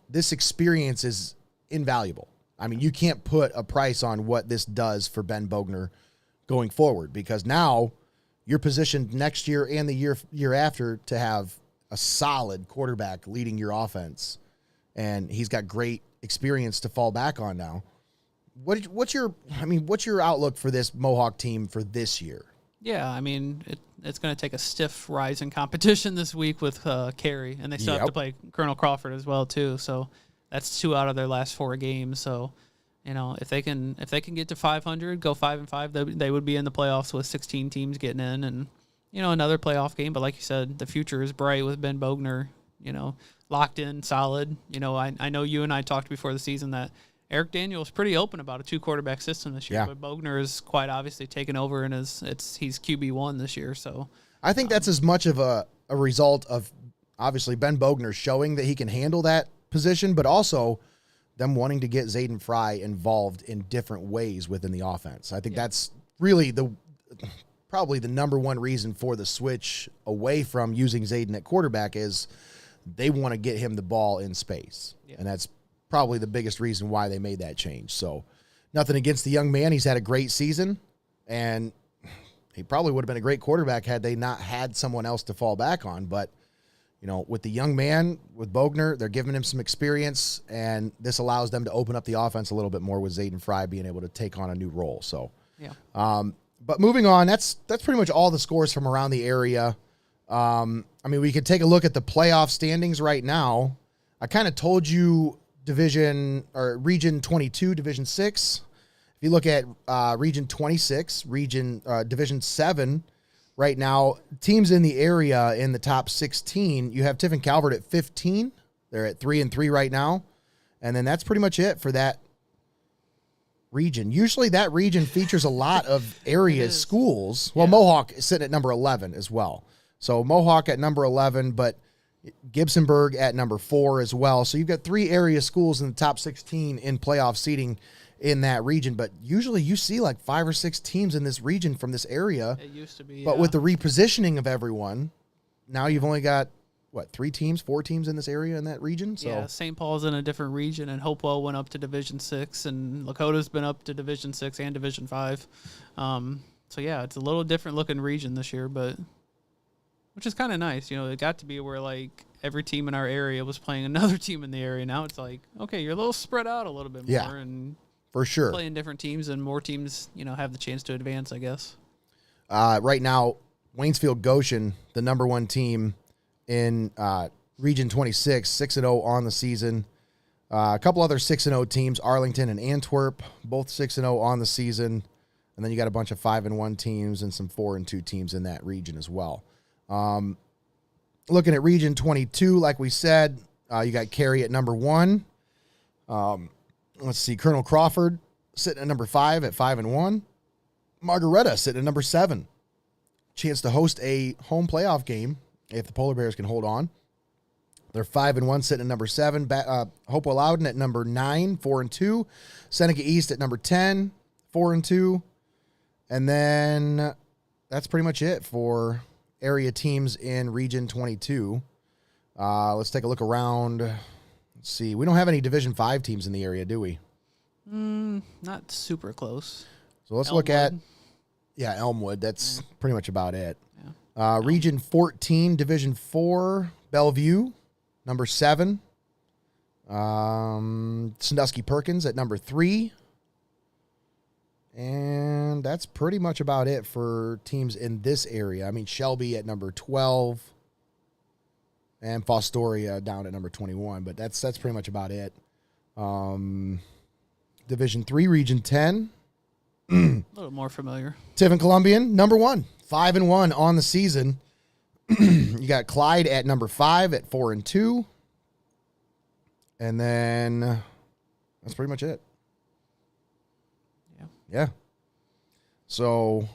this experience is invaluable. I mean, you can't put a price on what this does for Ben Bogner going forward because now you're positioned next year and the year after to have a solid quarterback leading your offense, and he's got great experience to fall back on now. What's your outlook for this Mohawk team for this year? Yeah, I mean, it's going to take a stiff rise in competition this week with Cary, and they still have to play Colonel Crawford as well too. So that's 2 out of their last 4 games. So, if they can get to 500, go 5-5, they would be in the playoffs with 16 teams getting in, and another playoff game. But like you said, the future is bright with Ben Bogner. Locked in, solid. I know you and I talked before the season that Eric Daniels pretty open about a 2-quarterback system this year, but Bogner is quite obviously taken over and he's QB1 this year. So I think that's as much of a result of obviously Ben Bogner showing that he can handle that position, but also them wanting to get Zayden Fry involved in different ways within the offense. I think that's really probably the number one reason for the switch away from using Zayden at quarterback is they want to get him the ball in space. Yeah. And that's probably the biggest reason why they made that change. So nothing against the young man. He's had a great season, and he probably would have been a great quarterback had they not had someone else to fall back on. But, with the young man, with Bogner, they're giving him some experience, and this allows them to open up the offense a little bit more with Zayden Fry being able to take on a new role. So, but moving on, that's pretty much all the scores from around the area. We could take a look at the playoff standings right now. I kind of told you Region 22, Division 6. If you look at Region 26, Division 7, right now, teams in the area in the top 16, you have Tiffin Calvert at 15. They're at 3-3 right now. And then that's pretty much it for that region. Usually that region features a lot of area schools. Well, Mohawk is sitting at number 11 as well. So Mohawk at number 11, but Gibsonburg at number 4 as well. So you've got 3 area schools in the top 16 in playoff seating in that region. But usually you see like 5 or 6 teams in this region from this area. It used to be. But with the repositioning of everyone, now you've only got, 3 teams, 4 teams in this area in that region? So. Yeah, St. Paul's in a different region, and Hopewell went up to Division 6, and Lakota's been up to Division 6 and Division 5. So, yeah, it's a little different looking region this year, but which is kind of nice. It got to be where, every team in our area was playing another team in the area. Now it's like, okay, you're a little spread out a little bit more. And for sure. Playing different teams, and more teams, have the chance to advance, I guess. Right now, Waynesfield Goshen, the number 1 team in Region 26, 6-0 on the season. A couple other 6-0 teams, Arlington and Antwerp, both 6-0 on the season. And then you got a bunch of 5-1 teams and some 4-2 teams in that region as well. Looking at Region 22, like we said, you got Cary at number 1. Let's see, Colonel Crawford sitting at number 5 at 5-1. Margaretta sitting at number 7. Chance to host a home playoff game if the Polar Bears can hold on. They're 5-1, sitting at number 7. Hopewell Loudon at number 9, 4-2. Seneca East at number 10, 4-2. And then that's pretty much it for area teams in Region 22. Let's take a look around. Let's see. We don't have any Division 5 teams in the area, do we? Not super close. So let's look at, Elmwood. That's pretty much about it. Yeah. Region 14, Division 4, Bellevue, number 7. Sandusky Perkins at number 3. And that's pretty much about it for teams in this area. Shelby at number 12 and Fostoria down at number 21, but that's pretty much about it. Division 3, Region 10. A little more familiar. Tiffin Columbian, number 1, 5-1 on the season. You got Clyde at number 5 at 4-2. And then that's pretty much it. Yeah. So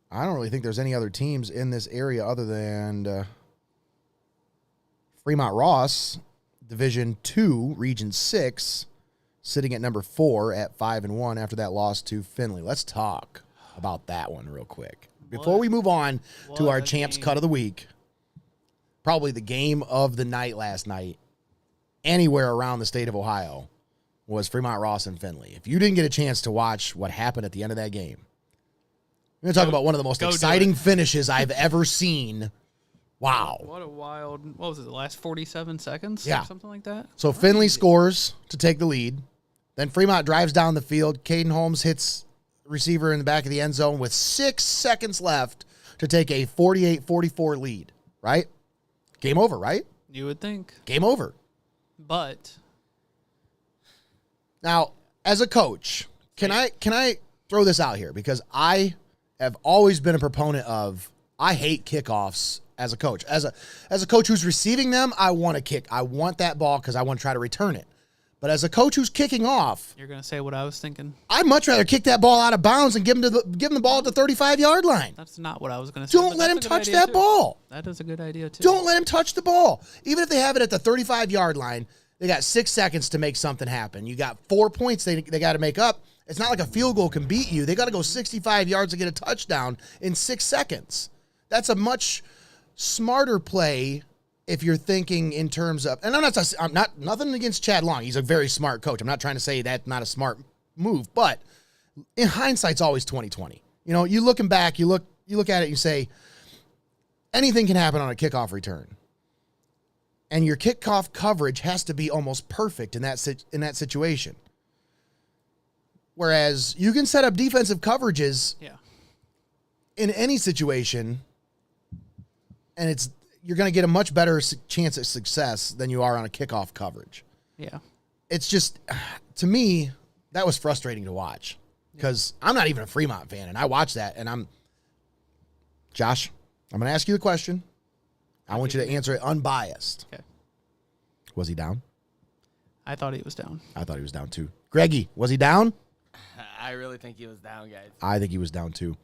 I don't really think there's any other teams in this area other than Fremont Ross, Division 2, Region 6, sitting at number 4 at 5-1 after that loss to Findlay. Let's talk about that one real quick. Before we move on to our Champs Cut of the Week, probably the game of the night last night, anywhere around the state of Ohio, was Fremont Ross and Findlay. If you didn't get a chance to watch what happened at the end of that game, we're going to talk about one of the most exciting finishes I've ever seen. Wow. What a wild, what was it, the last 47 seconds? Yeah. Or something like that? So Findlay scores to take the lead. Then Fremont drives down the field. Caden Holmes hits receiver in the back of the end zone with 6 seconds left to take a 48-44 lead, right? Game over, right? You would think. Game over. But now, as a coach, can I throw this out here? Because I have always been a proponent of, I hate kickoffs as a coach. As a coach who's receiving them, I want to kick. I want that ball because I want to try to return it. But as a coach who's kicking off, you're going to say what I was thinking. I'd much rather kick that ball out of bounds and give him the ball at the 35-yard line. That's not what I was going to say. Don't let him touch that ball. That is a good idea, too. Don't let him touch the ball. Even if they have it at the 35-yard line, they got 6 seconds to make something happen. You got 4 points they got to make up. It's not like a field goal can beat you. They got to go 65 yards to get a touchdown in 6 seconds. That's a much smarter play if you're thinking in terms of, and I'm not nothing against Chad Long. He's a very smart coach. I'm not trying to say that's not a smart move, but in hindsight, it's always 20/20. You know, you looking back, you look at it, you say anything can happen on a kickoff return, and your kickoff coverage has to be almost perfect in that situation. Whereas you can set up defensive coverages, in any situation, and you're going to get a much better chance at success than you are on a kickoff coverage. Yeah. It's just, to me, that was frustrating to watch because I'm not even a Fremont fan, and I watched that, and Josh, I'm going to ask you the question. I want you to answer it unbiased. Okay. Was he down? I thought he was down. I thought he was down, too. Greggy, was he down? I really think he was down, guys. I think he was down, too.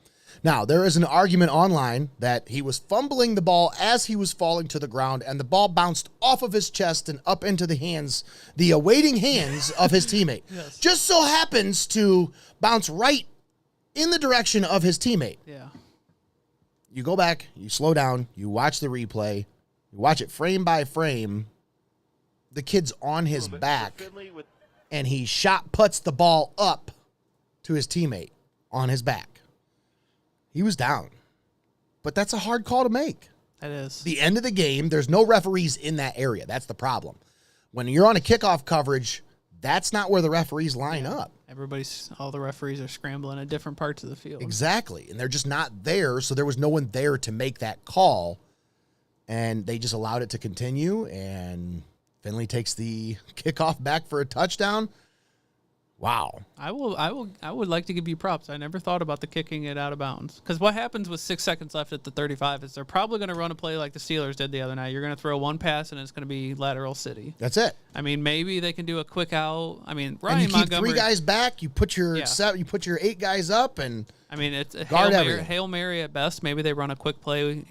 Now, there is an argument online that he was fumbling the ball as he was falling to the ground, and the ball bounced off of his chest and up into the awaiting hands of his teammate. Yes. Just so happens to bounce right in the direction of his teammate. Yeah. You go back, you slow down, you watch the replay, you watch it frame by frame. The kid's on his back, and he shot puts the ball up to his teammate on his back. He was down. But that's a hard call to make. It is. The end of the game, there's no referees in that area. That's the problem. When you're on a kickoff coverage, that's not where the referees line up. All the referees are scrambling at different parts of the field. Exactly. And they're just not there, so there was no one there to make that call. And they just allowed it to continue, and Findlay takes the kickoff back for a touchdown. Wow. I would like to give you props. I never thought about the kicking it out of bounds. Because what happens with 6 seconds left at the 35 is they're probably going to run a play like the Steelers did the other night. You're going to throw one pass, and it's going to be lateral city. That's it. I mean, maybe they can do a quick out. I mean, Ryan and you keep Montgomery, 3 guys back. You put your 8 guys up, and I mean, it's a guard Hail Mary at best. Maybe they run a quick play,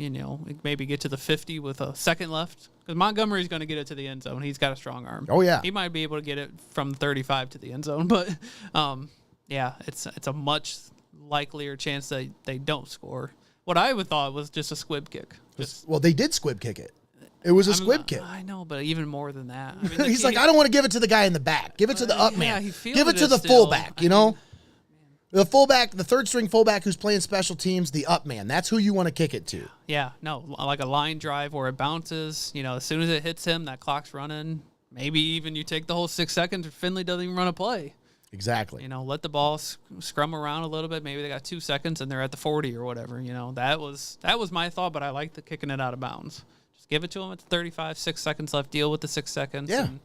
maybe get to the 50 with a second left. Because Montgomery's going to get it to the end zone. He's got a strong arm. Oh, yeah. He might be able to get it from 35 to the end zone. But, it's a much likelier chance that they don't score. What I would thought was just a squib kick. Well, they did squib kick it. It was a squib kick. I know, but even more than that. I mean, He's like, I don't want to give it to the guy in the back. Give it to the up man. Give it to the fullback, The fullback, the third-string fullback who's playing special teams, the up man. That's who you want to kick it to. Yeah, no, like a line drive where it bounces. As soon as it hits him, that clock's running. Maybe even you take the whole 6 seconds, Findlay doesn't even run a play. Exactly. Let the ball scrum around a little bit. Maybe they got 2 seconds and they're at the 40 or whatever. That was my thought, but I like the kicking it out of bounds. Just give it to them at the 35, 6 seconds left. Deal with the 6 seconds. Yeah. And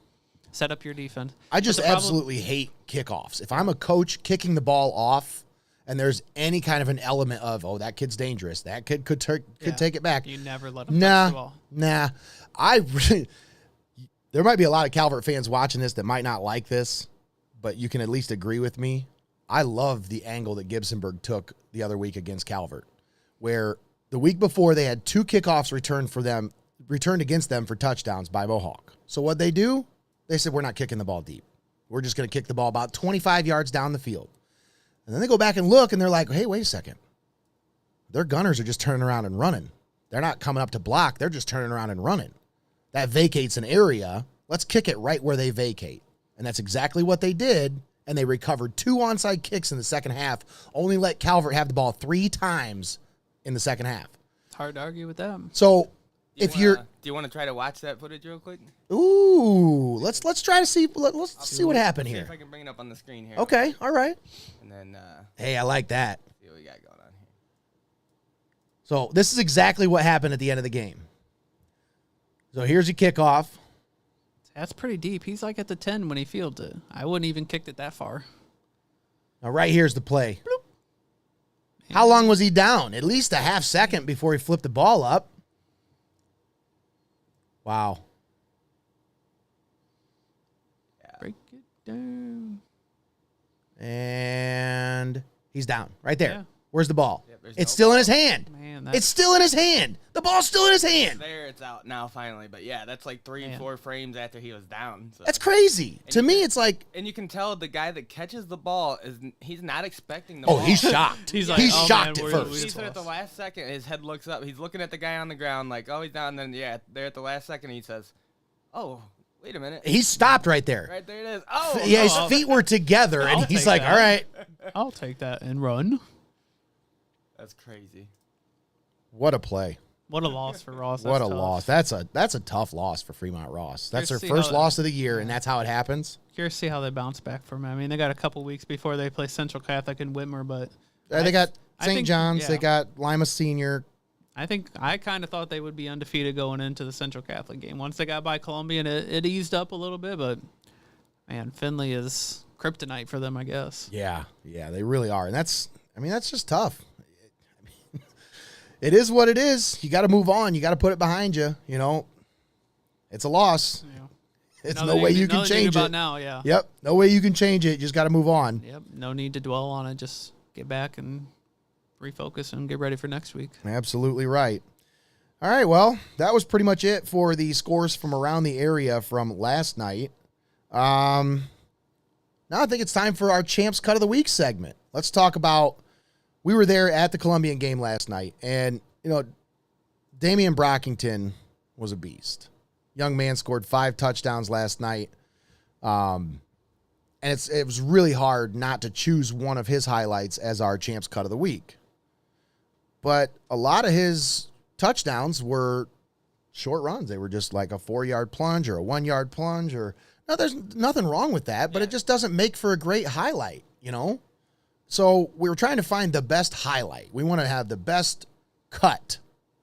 set up your defense. I just absolutely hate kickoffs. If I'm a coach kicking the ball off and there's any kind of an element of, that kid's dangerous, that kid could take it back. You never let him touch the ball. Nah. There might be a lot of Calvert fans watching this that might not like this, but you can at least agree with me. I love the angle that Gibsonburg took the other week against Calvert, where the week before they had 2 kickoffs returned against them for touchdowns by Mohawk. So what they do, they said, we're not kicking the ball deep. We're just going to kick the ball about 25 yards down the field. And then they go back and look, and they're like, hey, wait a second. Their gunners are just turning around and running. They're not coming up to block. They're just turning around and running. That vacates an area. Let's kick it right where they vacate. And that's exactly what they did, and they recovered 2 onside kicks in the second half, only let Calvert have the ball 3 times in the second half. It's hard to argue with them. So Do you want to try to watch that footage real quick? Ooh, let's try to see. Let's see what happened here. See if I can bring it up on the screen here. Okay, all right. And then. Hey, I like that. See what we got going on here. So this is exactly what happened at the end of the game. So here's your kickoff. That's pretty deep. He's like at the 10 when he fielded it. I wouldn't even kicked it that far. Now right here's the play. Bloop. How long was he down? At least a half second before he flipped the ball up. Wow. Break it down. And he's down right there. Yeah. Where's the ball? Yep, it's still in his hand. Man, it's still in his hand. The ball's still in his hand. There, it's out now finally. But yeah, that's like 3 or 4 frames after he was down. So. That's crazy. To me, it's like. And you can tell the guy that catches the ball he's not expecting the ball. Oh, he's shocked. He's like, shocked man, at first. He said at the last second, his head looks up. He's looking at the guy on the ground like, oh, he's down. And then there at the last second, he says, oh. Wait a minute. He stopped right there. Right there it is. Oh. Yeah, his feet were together, and he's like, all right. I'll take that and run. That's crazy. What a play. What a loss for Ross. What a tough. loss. That's a tough loss for Fremont Ross. That's their Curious to first see how loss of the year, and that's how it happens. Curious to see how they bounce back from it. I mean, they got a couple weeks before they play Central Catholic and Whitmer, but They got St. John's. Yeah. They got Lima Senior. I kind of thought they would be undefeated going into the Central Catholic game. Once they got by Columbia, and it eased up a little bit, but man, Findlay is kryptonite for them, I guess. Yeah, they really are, and that's just tough. It is what it is. You got to move on. You got to put it behind you. You know, it's a loss. Yeah. It's no way you can change it. Now, yeah. Yep, no way you can change it. You just got to move on. Yep, no need to dwell on it. Just get back and refocus and get ready for next week. Absolutely right. All right, well, that was pretty much it for the scores from around the area from last night. Now I think it's time for our Champs Cut of the Week segment. Let's talk about, we were there at the Columbian game last night, and, you know, Damian Brockington was a beast. Young man scored 5 touchdowns last night. And it was really hard not to choose one of his highlights as our Champs Cut of the Week. But a lot of his touchdowns were short runs. They were just like a 4-yard plunge or a 1-yard plunge. No, there's nothing wrong with that, but it just doesn't make for a great highlight, you know? So we were trying to find the best highlight. We want to have the best cut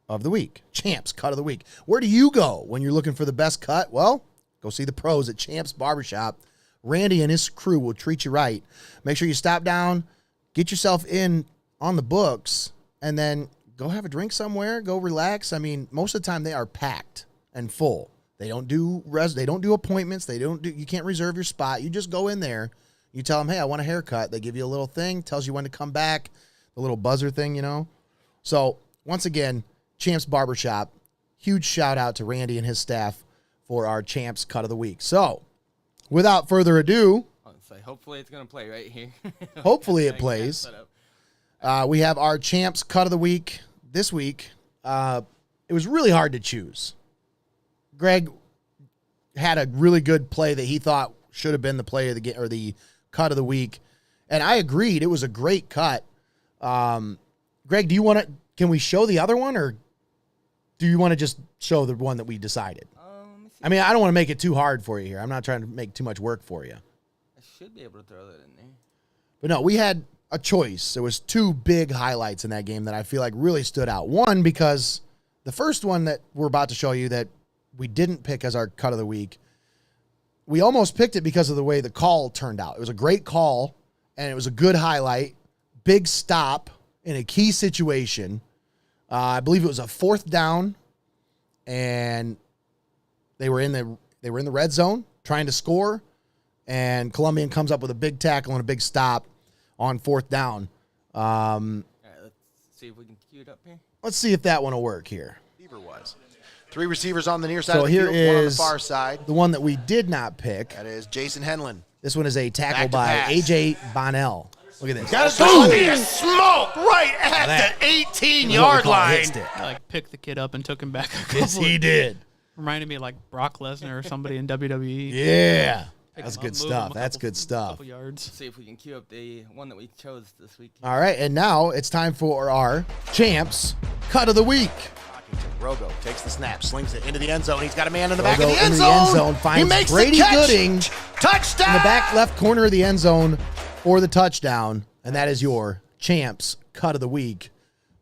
of the week. Champs Cut of the Week. Where do you go when you're looking for the best cut? Well, go see the pros at Champs Barbershop. Randy and his crew will treat you right. Make sure you stop down, get yourself in on the books, and then go have a drink somewhere, go relax. I mean, most of the time they are packed and full. They don't do appointments. You can't reserve your spot. You just go in there. You tell them, hey, I want a haircut. They give you a little thing, tells you when to come back, the little buzzer thing, you know. So once again, Champs Barbershop, huge shout out to Randy and his staff for our Champs Cut of the Week. So without further ado, hopefully it's going to play right here. Hopefully it plays. We have our Champs Cut of the Week this week. It was really hard to choose. Greg had a really good play that he thought should have been the play of the game or the cut of the week, and I agreed. It was a great cut. Greg, can we show the other one, or do you want to just show the one that we decided? I mean, I don't want to make it too hard for you here. I'm not trying to make too much work for you. I should be able to throw that in there. But no, we had a choice. There was 2 big highlights in that game that I feel like really stood out. One, because the first one that we're about to show you that we didn't pick as our cut of the week, we almost picked it because of the way the call turned out. It was a great call, and it was a good highlight, big stop in a key situation. I believe it was a 4th down, and they were in They were in the red zone trying to score, and Columbian comes up with a big tackle and a big stop on 4th down. All right, let's see if we can cue it up here. Let's see if that one will work here. Was 3 receivers on the near side So of the here field, one on the is far side. the one that we did not pick. That is Jason Henlin. This one is a tackle Back to by pass. A.J. Bonnell. Look at this. Got a smoke right at the 18-yard line. I picked the kid up and took him back. Yes, he did. Reminded me of Brock Lesnar or somebody in WWE. Yeah. Pick That's him good up, move stuff. him a That's couple- good stuff. Couple yards. Let's see if we can cue up the one that we chose this week. All right, and now it's time for our Champs Cut of the Week. Rogo takes the snap, slings it into the end zone. He's got a man in the Rogo back of the into end the zone. end zone, finds he makes Brady the catch. Gooding Touchdown! in the back left corner of the end zone for the touchdown, and that is your Champs Cut of the Week,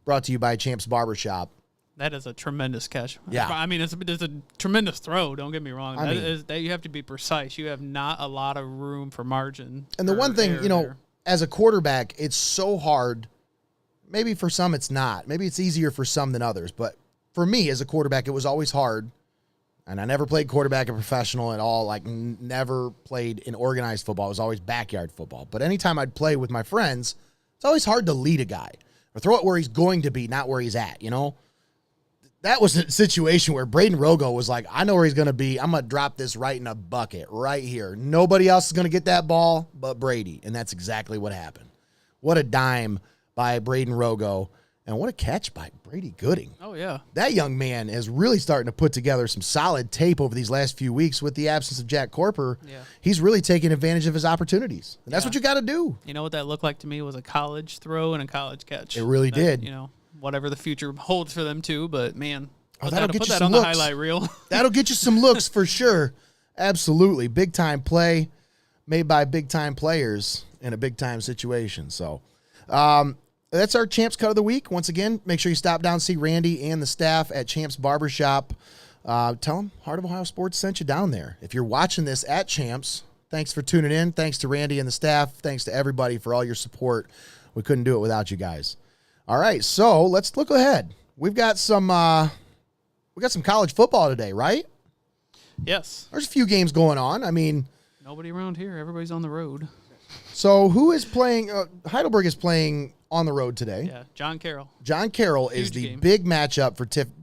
brought to you by Champs Barbershop. That is a tremendous catch. Yeah. I mean, it's a tremendous throw. Don't get me wrong. I mean- That you have to be precise. You have not a lot of room for margin. And the or one thing, error you know, there. as a quarterback, it's so hard. Maybe for some it's not. Maybe it's easier for some than others. But for me as a quarterback, it was always hard. And I never played quarterback in professional at all. Never played in organized football. It was always backyard football. But anytime I'd play with my friends, it's always hard to lead a guy or throw it where he's going to be, not where he's at, you know? That was a situation where Braden Rogo was like, I know where he's going to be. I'm going to drop this right in a bucket right here. Nobody else is going to get that ball but Brady. And that's exactly what happened. What a dime by Braden Rogo. And what a catch by Brady Gooding. Oh, yeah. That young man is really starting to put together some solid tape over these last few weeks with the absence of Jack Corper. Yeah. He's really taking advantage of his opportunities. And that's Yeah. what you got to do. You know what that looked like to me was a college throw and a college catch. It really did. You know, whatever the future holds for them too, but man, that'll get put you that some on looks. the highlight reel. That'll get you some looks for sure. Absolutely. Big time play made by big time players in a big time situation. So, that's our Champs Cut of the Week. Once again, make sure you stop down, see Randy and the staff at Champs Barbershop. Tell them Heart of Ohio Sports sent you down there. If you're watching this at Champs, thanks for tuning in. Thanks to Randy and the staff. Thanks to everybody for all your support. We couldn't do it without you guys. All right, so let's look ahead. We've got some college football today, right? Yes. There's a few games going on. I mean, Nobody around here. Everybody's on the road. so who is playing? Heidelberg is playing on the road today. Yeah. John Carroll. John Carroll is Huge the game. big matchup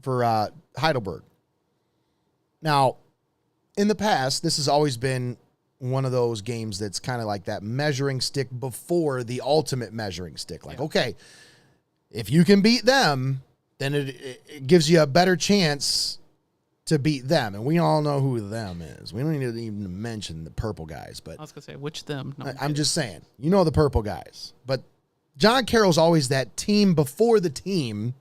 for Heidelberg. Now, in the past, this has always been one of those games that's kind of like that measuring stick before the ultimate measuring stick. Like, okay, if you can beat them, then it gives you a better chance to beat them. And we all know who them is. We don't need to even mention the purple guys, but I was going to say, which them? No, I'm just saying, you know the purple guys. But John Carroll's always that team before the team.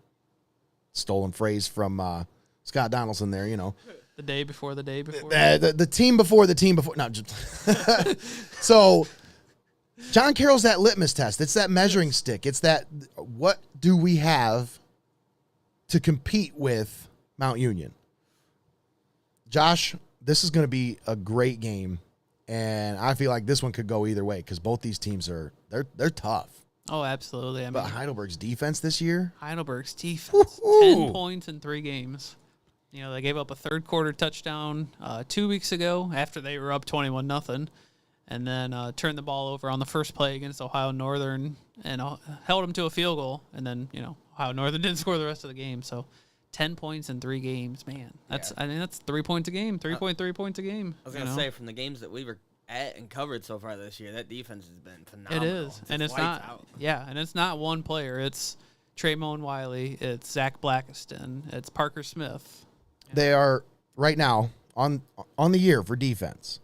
Stolen phrase from Scott Donaldson there, you know. the day before the day before. The team before the team before. No, just so John Carroll's that litmus test. It's that measuring stick. It's that what do we have to compete with Mount Union? Josh, this is going to be a great game, and I feel like this one could go either way because both these teams they're tough. Oh, absolutely. I mean, But Heidelberg's defense this year, Heidelberg's defense, 10 points in 3 games. You know, they gave up a third quarter touchdown 2 weeks ago after they were up 21-0, and then turned the ball over on the first play against Ohio Northern and held them to a field goal. And then, you know, Ohio Northern didn't score the rest of the game. So 10 points in 3 games, man. That's I mean, that's 3 points a game, 3.3 points a game. I was going to say, from the games that we were at and covered so far this year, that defense has been phenomenal. It is. And it's not out. Yeah, and it's not one player. It's Tremont Wiley, it's Zach Blackiston, it's Parker Smith. they are right now on the year for defense.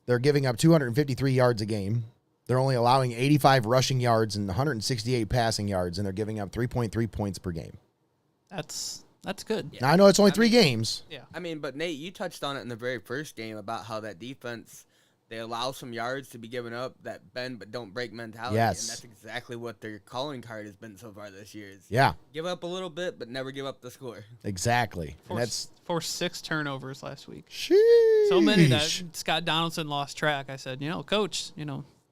They're giving up 253 yards a game. They're only allowing 85 rushing yards and 168 passing yards, and they're giving up 3.3 points per game. That's good. Now, I know it's only 3 games. Yeah. I mean, but Nate, you touched on it in the very first game about how that defense, they allow some yards to be given up, that bend but don't break mentality. Yes. And that's exactly what their calling card has been so far this year. Is Yeah, give up a little bit, but never give up the score. exactly. And that's Forced 6 turnovers last week. sheesh. So many that Scott Donaldson lost track. I said, Coach,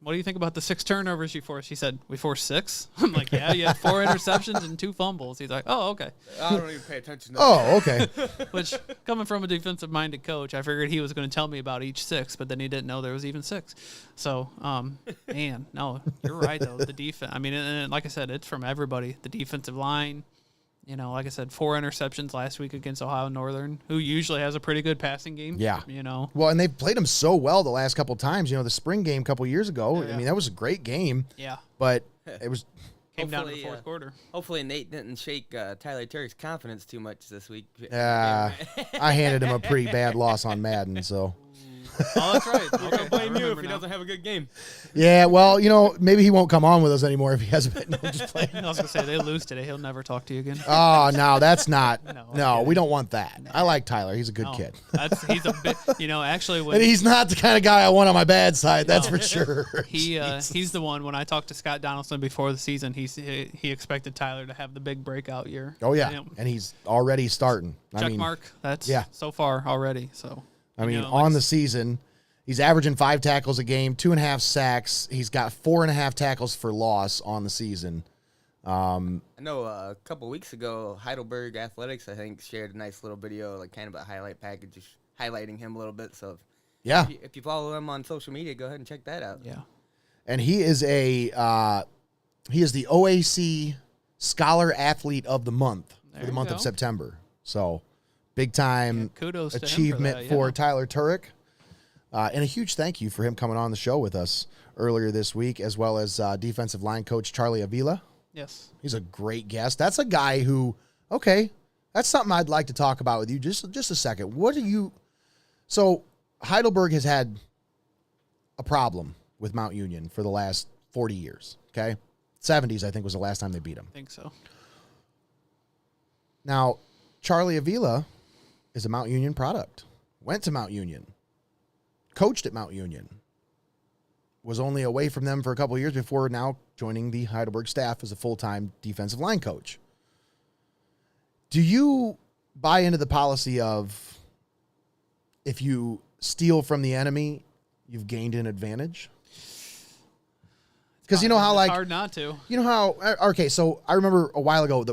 what do you think about the 6 turnovers you forced? He said, we forced 6. I'm like, yeah, you had 4 interceptions and 2 fumbles. He's like, oh, okay. I don't even pay attention to that. Oh, okay. Which, coming from a defensive-minded coach, I figured he was going to tell me about each 6, but then he didn't know there was even 6. So, man, no, you're right, though. The defense, I mean, and like I said, it's from everybody. The defensive line, you know, like I said, 4 interceptions last week against Ohio Northern, who usually has a pretty good passing game. Yeah. You know. Well, and they've played them so well the last couple of times. You know, the spring game a couple years ago, Yeah. I mean, that was a great game. Yeah. But it was... Came down to the fourth quarter. Hopefully Nate didn't shake Tyler Terry's confidence too much this week. I handed him a pretty bad loss on Madden, so... Oh, that's right. We'll Okay, blame I you if remember he now. doesn't have a good game. Yeah, well, you know, maybe he won't come on with us anymore if he hasn't been. No, I'm just playing. I was going to say, they lose today. He'll never talk to you again. Oh, no, that's not. No, I'm No, we kidding. don't want that. I like Tyler. He's a good No, kid. he's a bit, you know, actually, when And he's not the kind of guy I want on my bad side, that's for sure. he's the one, when I talked to Scott Donaldson before the season, he expected Tyler to have the big breakout year. Oh, yeah. You know, And he's already starting. check mark. That's yeah. so far already. So I mean, you know, on the season, he's averaging 5 tackles a game, 2.5 sacks. He's got 4.5 tackles for loss on the season. I know a couple weeks ago, Heidelberg Athletics, I think, shared a nice little video, like kind of a highlight package, just highlighting him a little bit. So Yeah. if you follow him on social media, go ahead and check that out. Yeah. And he is the OAC Scholar Athlete of the Month for There the you month go. of September. So, big time Kudos to him for achievement that, for yeah. Tyler Turek. And a huge thank you for him coming on the show with us earlier this week, as well as defensive line coach Charlie Avila. Yes. He's a great guest. That's a guy who, okay, that's something I'd like to talk about with you. Just a second. So Heidelberg has had a problem with Mount Union for the last 40 years, okay? 70s, I think, was the last time they beat him. I think so. Now, Charlie Avila is a Mount Union product. Went to Mount Union. Coached at Mount Union. Was only away from them for a couple of years before now joining the Heidelberg staff as a full-time defensive line coach. Do you buy into the policy of if you steal from the enemy, you've gained an advantage? Because you know how, It's like, hard not to. you know how, okay, so I remember a while ago,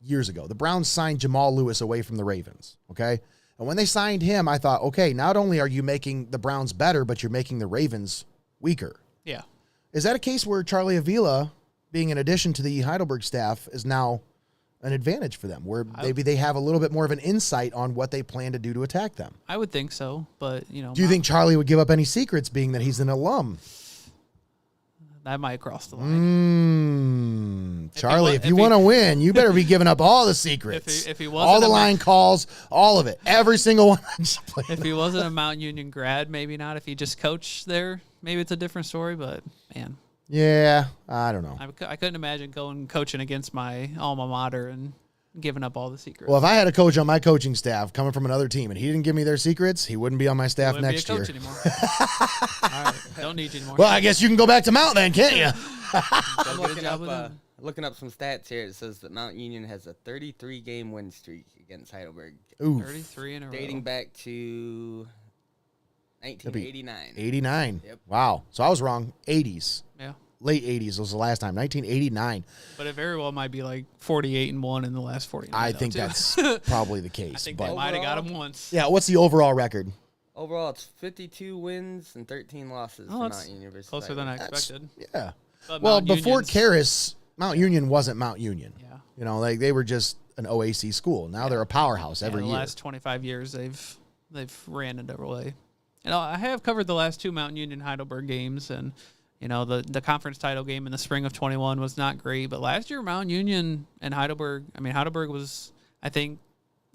years ago, the Browns signed Jamal Lewis away from the Ravens, okay? And when they signed him, I thought, okay, not only are you making the Browns better, but you're making the Ravens weaker. Yeah. Is that a case where Charlie Avila, being an addition to the Heidelberg staff, is now an advantage for them, where maybe they have a little bit more of an insight on what they plan to do to attack them? I would think so, but, you know. Do you think Charlie would give up any secrets, being that he's an alum? That might cross the line. Charlie, if you he- want to win, you better be giving up all the secrets. If he wasn't all the a- line calls, all of it, every single one. If he wasn't a Mount Union grad, maybe not. If he just coached there, maybe it's a different story, but, man. Yeah, I don't know. I couldn't imagine going coaching against my alma mater and giving up all the secrets. Well, if I had a coach on my coaching staff coming from another team and he didn't give me their secrets, he wouldn't be on my staff Wouldn't next be a year. coach anymore. All right, don't need you anymore. Well, I guess you can go back to Mount then, can't you? I'm Get a looking job up, with him. looking up some stats here. It says that Mount Union has a 33-game win streak against Heidelberg, Ooh, 33 in a row. dating back to 1989. 89. Yep. Wow. So I was wrong. 80s. Yeah, Late 80s was the last time. 1989. but it very well might be like 48-1 in the last 49. I though, think too. that's probably the case. I think but they might have got Overall- him once. yeah, what's the overall record? Overall, it's 52 wins and 13 losses Oh, for that's Mount Union versus closer than I Heidelberg. expected. Yeah. But Well, Mount before Union's- Karras, Mount Union wasn't Mount Union. Yeah. You know, like they were just an OAC school. Now they're a powerhouse every the year. last 25 years, they've ran it away. You know, I have covered the last 2 Mount Union Heidelberg games, and you know the conference title game in the spring of 21 was not great. But last year, Mount Union and Heidelberg. I mean, Heidelberg was, I think,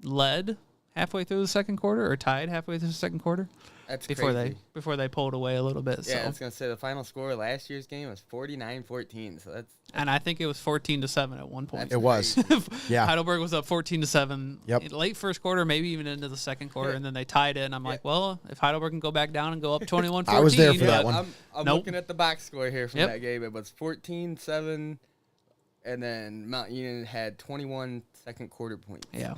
led halfway through the second quarter or tied halfway through the second quarter That's before crazy. they pulled away a little bit. Yeah, I So was gonna say the final score of last year's game was 49-14. So that's and I think it was 14-7 at one point. It was. crazy. Yeah. Heidelberg was up 14-7. Yep. Late first quarter, maybe even into the second quarter, and then they tied it. And I'm like, well, if Heidelberg can go back down and go up 21-14, I was there for that But one. I'm Nope. looking at the box score here from Yep. that game. It was 14-7, and then Mount Union had 21 second quarter points. Yeah,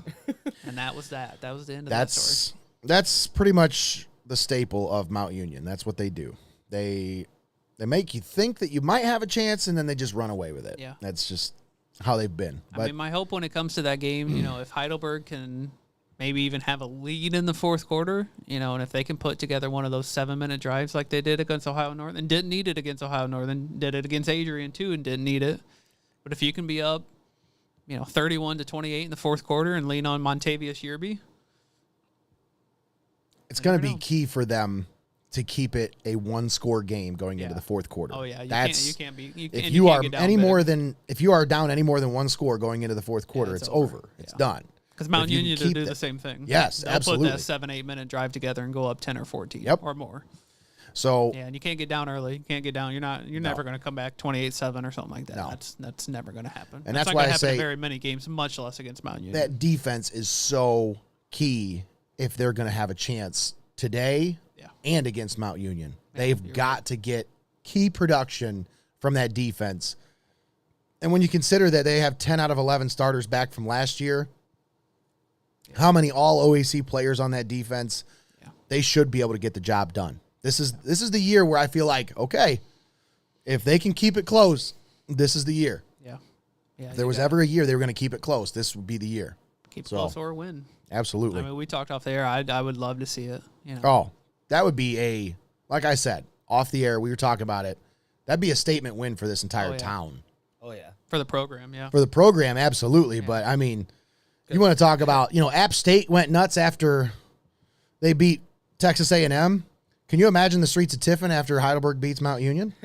and that was that. That was the end of that story. That's pretty much the staple of Mount Union. That's what they do. They They make you think that you might have a chance, and then they just run away with it. Yeah. That's just how they've been. I mean, my hope when it comes to that game, if Heidelberg can maybe even have a lead in the fourth quarter, and if they can put together one of those 7-minute drives like they did against Ohio Northern, didn't need it against Ohio Northern, did it against Adrian too, and didn't need it. But if you can be up, 31-28 in the fourth quarter and lean on Montavious Yearby, it's going to be key for them to keep it a one-score game going into the fourth quarter. Oh yeah, if you are down any more than one score going into the fourth quarter, it's over. It's done. Because Mount Union will do the same thing. Yes, they'll absolutely. Put that 7-8 minute drive together and go up 10 or 14 or more. So and you can't get down early. You can't get down. You're never going to come back 28-7 or something like that. No. That's never going to happen. And that's why I say in very many games, much less against Mount Union. That defense is so key if they're going to have a chance today and against Mount Union. They've got to get key production from that defense. And when you consider that they have 10 out of 11 starters back from last year, how many all OAC players on that defense, they should be able to get the job done. This is the year where I feel like, okay, if they can keep it close, this is the year. Yeah. If there was ever a year they were going to keep it close, this would be the year. Keep it close or win. Absolutely. I mean, we talked off the air. I would love to see it. Oh, that would be like I said, off the air, we were talking about it. That'd be a statement win for this entire town. Oh, yeah. For the program, yeah. For the program, absolutely. Yeah. But, I mean, you want to talk about, App State went nuts after they beat Texas A&M. Can you imagine the streets of Tiffin after Heidelberg beats Mount Union?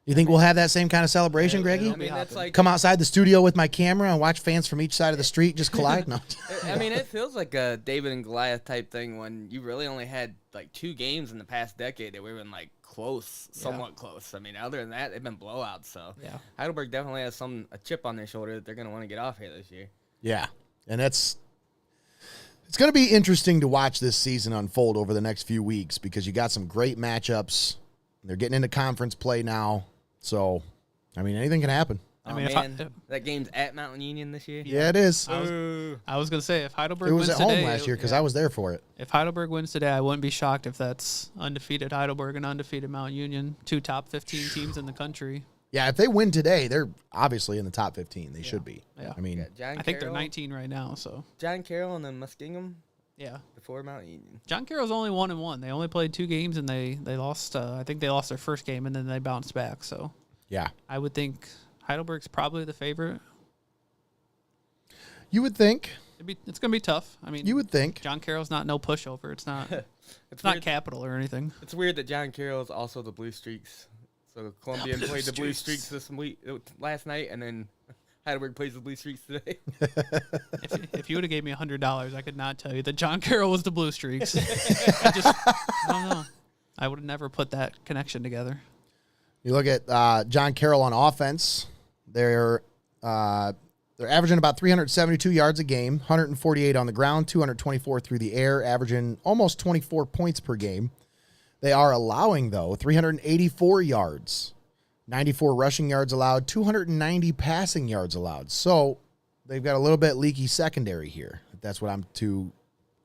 You think we'll have that same kind of celebration, Greggy? I mean, that's like come outside the studio with my camera and watch fans from each side of the street just collide? No. I mean, it feels like a David and Goliath type thing when you really only had like 2 games in the past decade that we were in like close, somewhat close. I mean, other than that, they've been blowouts. So Heidelberg definitely has a chip on their shoulder that they're going to want to get off here this year. Yeah, and it's going to be interesting to watch this season unfold over the next few weeks because you got some great matchups. They're getting into conference play now. So, I mean, anything can happen. I mean, that game's at Mountain Union this year? Yeah, it is. I was going to say, if Heidelberg wins today... It was at home last year because I was there for it. If Heidelberg wins today, I wouldn't be shocked if that's undefeated Heidelberg and undefeated Mount Union, 2 top 15 teams in the country. Yeah, if they win today, they're obviously in the top 15. They should be. Yeah. I mean, I think they're 19 right now. So John Carroll and then Muskingum. Yeah. Before Mount Union. John Carroll's only 1-1. They only played 2 games and they lost. I think they lost their first game and then they bounced back. So yeah, I would think Heidelberg's probably the favorite. You would think. It's going to be tough. I mean, you would think John Carroll's not no pushover. It's not. It's not Capital or anything. It's weird that John Carroll's also the Blue Streaks. So Columbian played the Blue Streaks last night, and then Heidelberg plays the Blue Streaks today. if you would have gave me $100, I could not tell you that John Carroll was the Blue Streaks. I don't know. I would have never put that connection together. You look at John Carroll on offense. They're averaging about 372 yards a game, 148 on the ground, 224 through the air, averaging almost 24 points per game. They are allowing, though, 384 yards, 94 rushing yards allowed, 290 passing yards allowed. So they've got a little bit leaky secondary here. That's what I'm to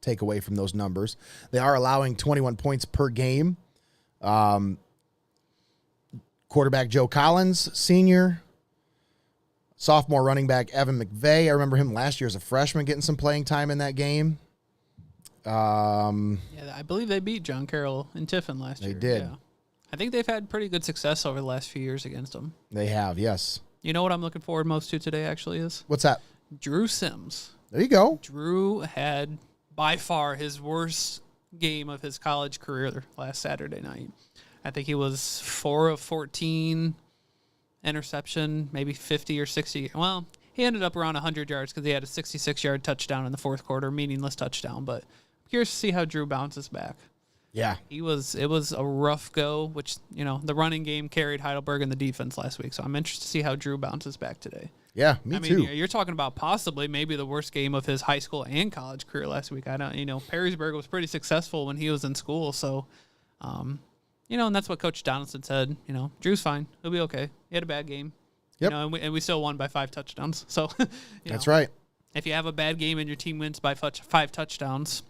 take away from those numbers. They are allowing 21 points per game. Quarterback Joe Collins, senior. Sophomore running back Evan McVeigh. I remember him last year as a freshman getting some playing time in that game. I believe they beat John Carroll in Tiffin last year. They did. Yeah. I think they've had pretty good success over the last few years against them. They have, yes. You know what I'm looking forward most to today actually is? What's that? Drew Sims. There you go. Drew had by far his worst game of his college career last Saturday night. I think he was 4 of 14, interception, maybe 50 or 60. Well, he ended up around 100 yards because he had a 66-yard touchdown in the fourth quarter, meaningless touchdown. But I'm curious to see how Drew bounces back. Yeah. It was a rough go, which, the running game carried Heidelberg in the defense last week. So I'm interested to see how Drew bounces back today. Yeah, me too. You're talking about possibly maybe the worst game of his high school and college career last week. I don't, Perrysburg was pretty successful when he was in school. So, and that's what Coach Donaldson said. Drew's fine. He'll be okay. He had a bad game. Yep. And we still won by 5 touchdowns. So, that's right. If you have a bad game and your team wins by 5 touchdowns,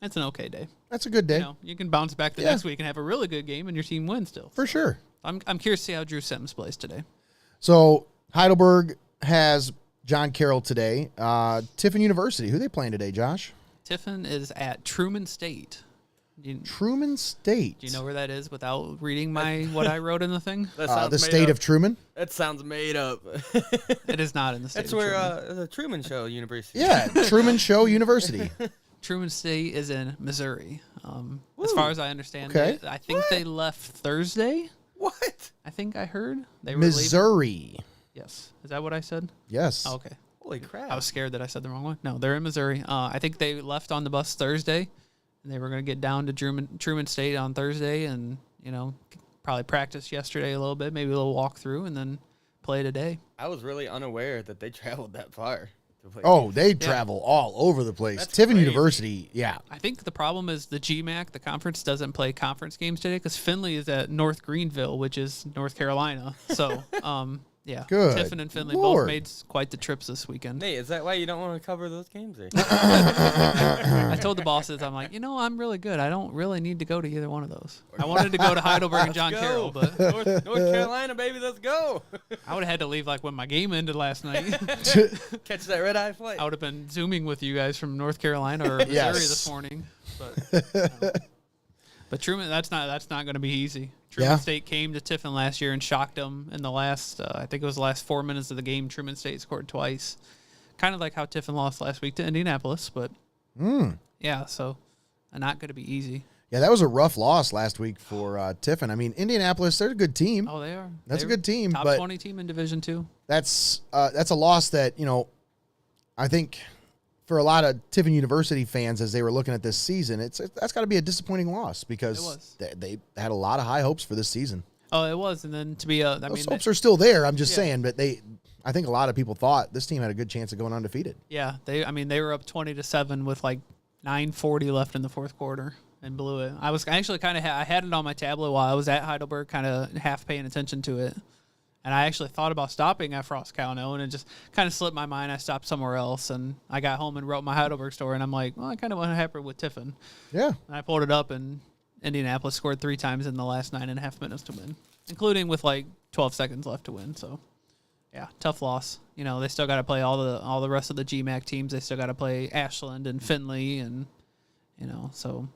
That's an okay day. That's a good day. You can bounce back the next week and have a really good game, and your team wins still. For sure. I'm curious to see how Drew Sims plays today. So Heidelberg has John Carroll today. Tiffin University, who are they playing today, Josh? Tiffin is at Truman State. Truman State. Do you know where that is without reading what I wrote in the thing? The state of Truman? That sounds made up. It is not in the state That's of where Truman. the Truman Show University. Yeah, Truman Show University. Truman State is in Missouri. As far as I understand it, I think they left Thursday. What? I think I heard. They were Missouri. leaving. Yes. Is that what I said? Yes. Oh, okay. Holy crap. I was scared that I said the wrong one. No, they're in Missouri. I think they left on the bus Thursday, and they were going to get down to Truman State on Thursday and, probably practice yesterday a little bit, maybe a little walkthrough, and then play today. I was really unaware that they traveled that far. Oh, they travel all over the place. Tiffin University, yeah. I think the problem is the GMAC, the conference, doesn't play conference games today because Findlay is at North Greenville, which is North Carolina. So, yeah. Good Tiffin and Findlay Lord. both made quite the trips this weekend. Nate, is that why you don't want to cover those games? I told the bosses, I'm like, I'm really good. I don't really need to go to either one of those. I wanted to go to Heidelberg and John Carroll, but North Carolina, baby, let's go. I would have had to leave when my game ended last night. Catch that red-eye flight. I would have been Zooming with you guys from North Carolina or Missouri this morning. But Truman, that's not going to be easy. Truman State came to Tiffin last year and shocked them in the last, I think it was the last 4 minutes of the game. Truman State scored twice. Kind of like how Tiffin lost last week to Indianapolis, but yeah, so not going to be easy. Yeah, that was a rough loss last week for Tiffin. I mean, Indianapolis, they're a good team. Oh, they are. That's a good team. Top 20 team in Division II. That's a loss that, I think for a lot of Tiffin University fans as they were looking at this season, that's got to be a disappointing loss because they had a lot of high hopes for this season. Oh, it was. And then to be those hopes are still there. I'm just saying, but I think a lot of people thought this team had a good chance of going undefeated. Yeah, they were up 20-7 with 9:40 left in the fourth quarter and blew it. I was actually I had it on my tablet while I was at Heidelberg, kind of half paying attention to it. And I actually thought about stopping at Frost County, and it just kind of slipped my mind. I stopped somewhere else, and I got home and wrote my Heidelberg story, and I'm like, well, I kind of want to happen with Tiffin. Yeah. And I pulled it up, and Indianapolis scored 3 times in the last 9.5 minutes to win, including with 12 seconds left to win. So, yeah, tough loss. They still got to play all the rest of the GMAC teams. They still got to play Ashland and Findlay, and so.